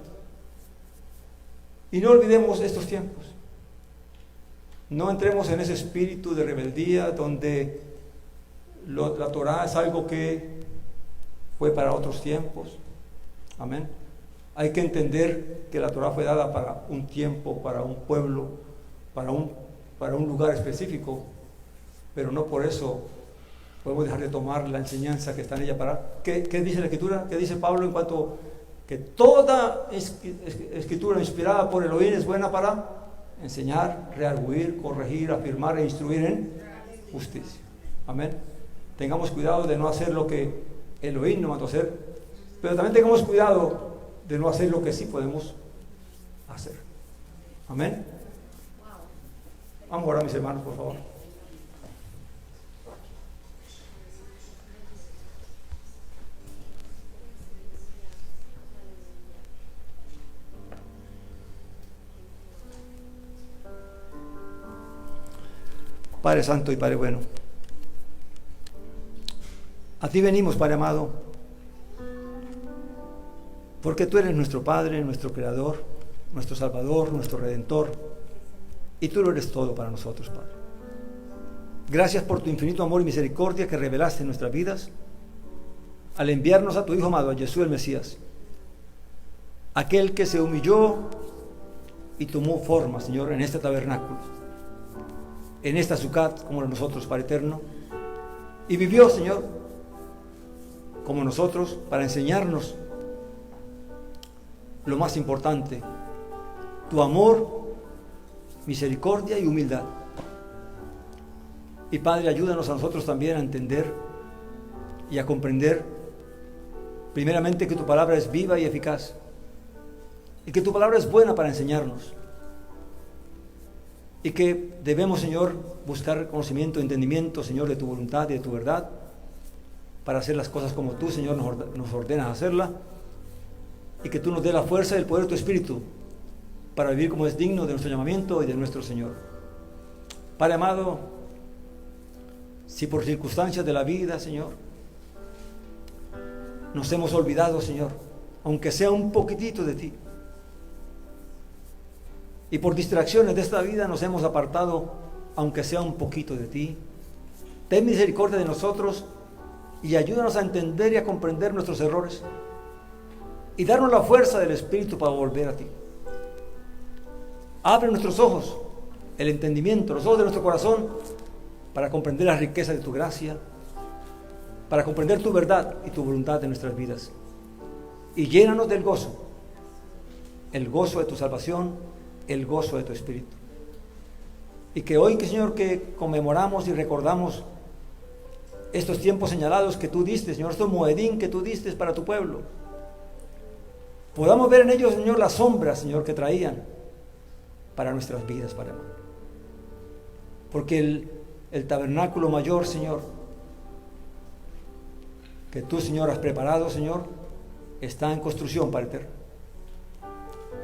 Y no olvidemos estos tiempos. No entremos en ese espíritu de rebeldía donde la Torah es algo que fue para otros tiempos. Amén. Hay que entender que la Torah fue dada para un tiempo, para un pueblo, para un para un lugar específico, pero no por eso podemos dejar de tomar la enseñanza que está en ella para... ¿Qué dice la Escritura? ¿Qué dice Pablo en cuanto que toda Escritura inspirada por Elohim es buena para enseñar, redarguir, corregir, afirmar e instruir en justicia? Amén. Tengamos cuidado de no hacer lo que Elohim nos mandó hacer, pero también tengamos cuidado de no hacer lo que sí podemos hacer. Amén. Vamos ahora, mis hermanos, por favor. Padre Santo y Padre Bueno, a ti venimos, Padre amado, porque tú eres nuestro Padre, nuestro Creador, nuestro Salvador, nuestro Redentor, y tú lo eres todo para nosotros, Padre. Gracias por tu infinito amor y misericordia que revelaste en nuestras vidas al enviarnos a tu Hijo amado, a Jesús el Mesías, aquel que se humilló y tomó forma, Señor, en este tabernáculo, en esta Sucat, como nosotros, Padre eterno, y vivió, Señor, como nosotros, para enseñarnos lo más importante: tu amor, misericordia y humildad. Y Padre, ayúdanos a nosotros también a entender y a comprender, primeramente, que tu palabra es viva y eficaz, y que tu palabra es buena para enseñarnos, y que debemos, Señor, buscar conocimiento, entendimiento, Señor, de tu voluntad y de tu verdad, para hacer las cosas como tú, Señor, nos ordenas hacerla, y que tú nos dé la fuerza y el poder de tu Espíritu para vivir como es digno de nuestro llamamiento y de nuestro Señor. Padre amado, si por circunstancias de la vida, Señor, nos hemos olvidado, Señor, aunque sea un poquitito de ti, y por distracciones de esta vida nos hemos apartado, aunque sea un poquito de ti, ten misericordia de nosotros y ayúdanos a entender y a comprender nuestros errores y darnos la fuerza del Espíritu para volver a ti. Abre nuestros ojos, el entendimiento, los ojos de nuestro corazón, para comprender la riqueza de tu gracia, para comprender tu verdad y tu voluntad de nuestras vidas, y llénanos del gozo, el gozo de tu salvación, el gozo de tu Espíritu. Y que hoy, Señor, que conmemoramos y recordamos estos tiempos señalados que tú diste, Señor, estos moedín que tú diste para tu pueblo, podamos ver en ellos, Señor, las sombras, Señor, que traían para nuestras vidas, Padre amado. Porque el tabernáculo mayor, Señor, que tú, Señor, has preparado, Señor, está en construcción, Padre eterno.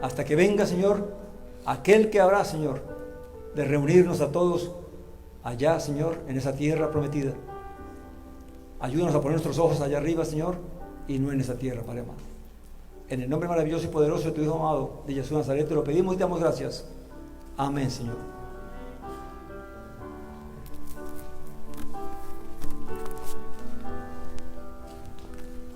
Hasta que venga, Señor, aquel que habrá, Señor, de reunirnos a todos allá, Señor, en esa tierra prometida. Ayúdanos a poner nuestros ojos allá arriba, Señor, y no en esa tierra, Padre amado. En el nombre maravilloso y poderoso de tu Hijo amado, de Jesús de Nazaret, te lo pedimos y te damos gracias. Amén, Señor.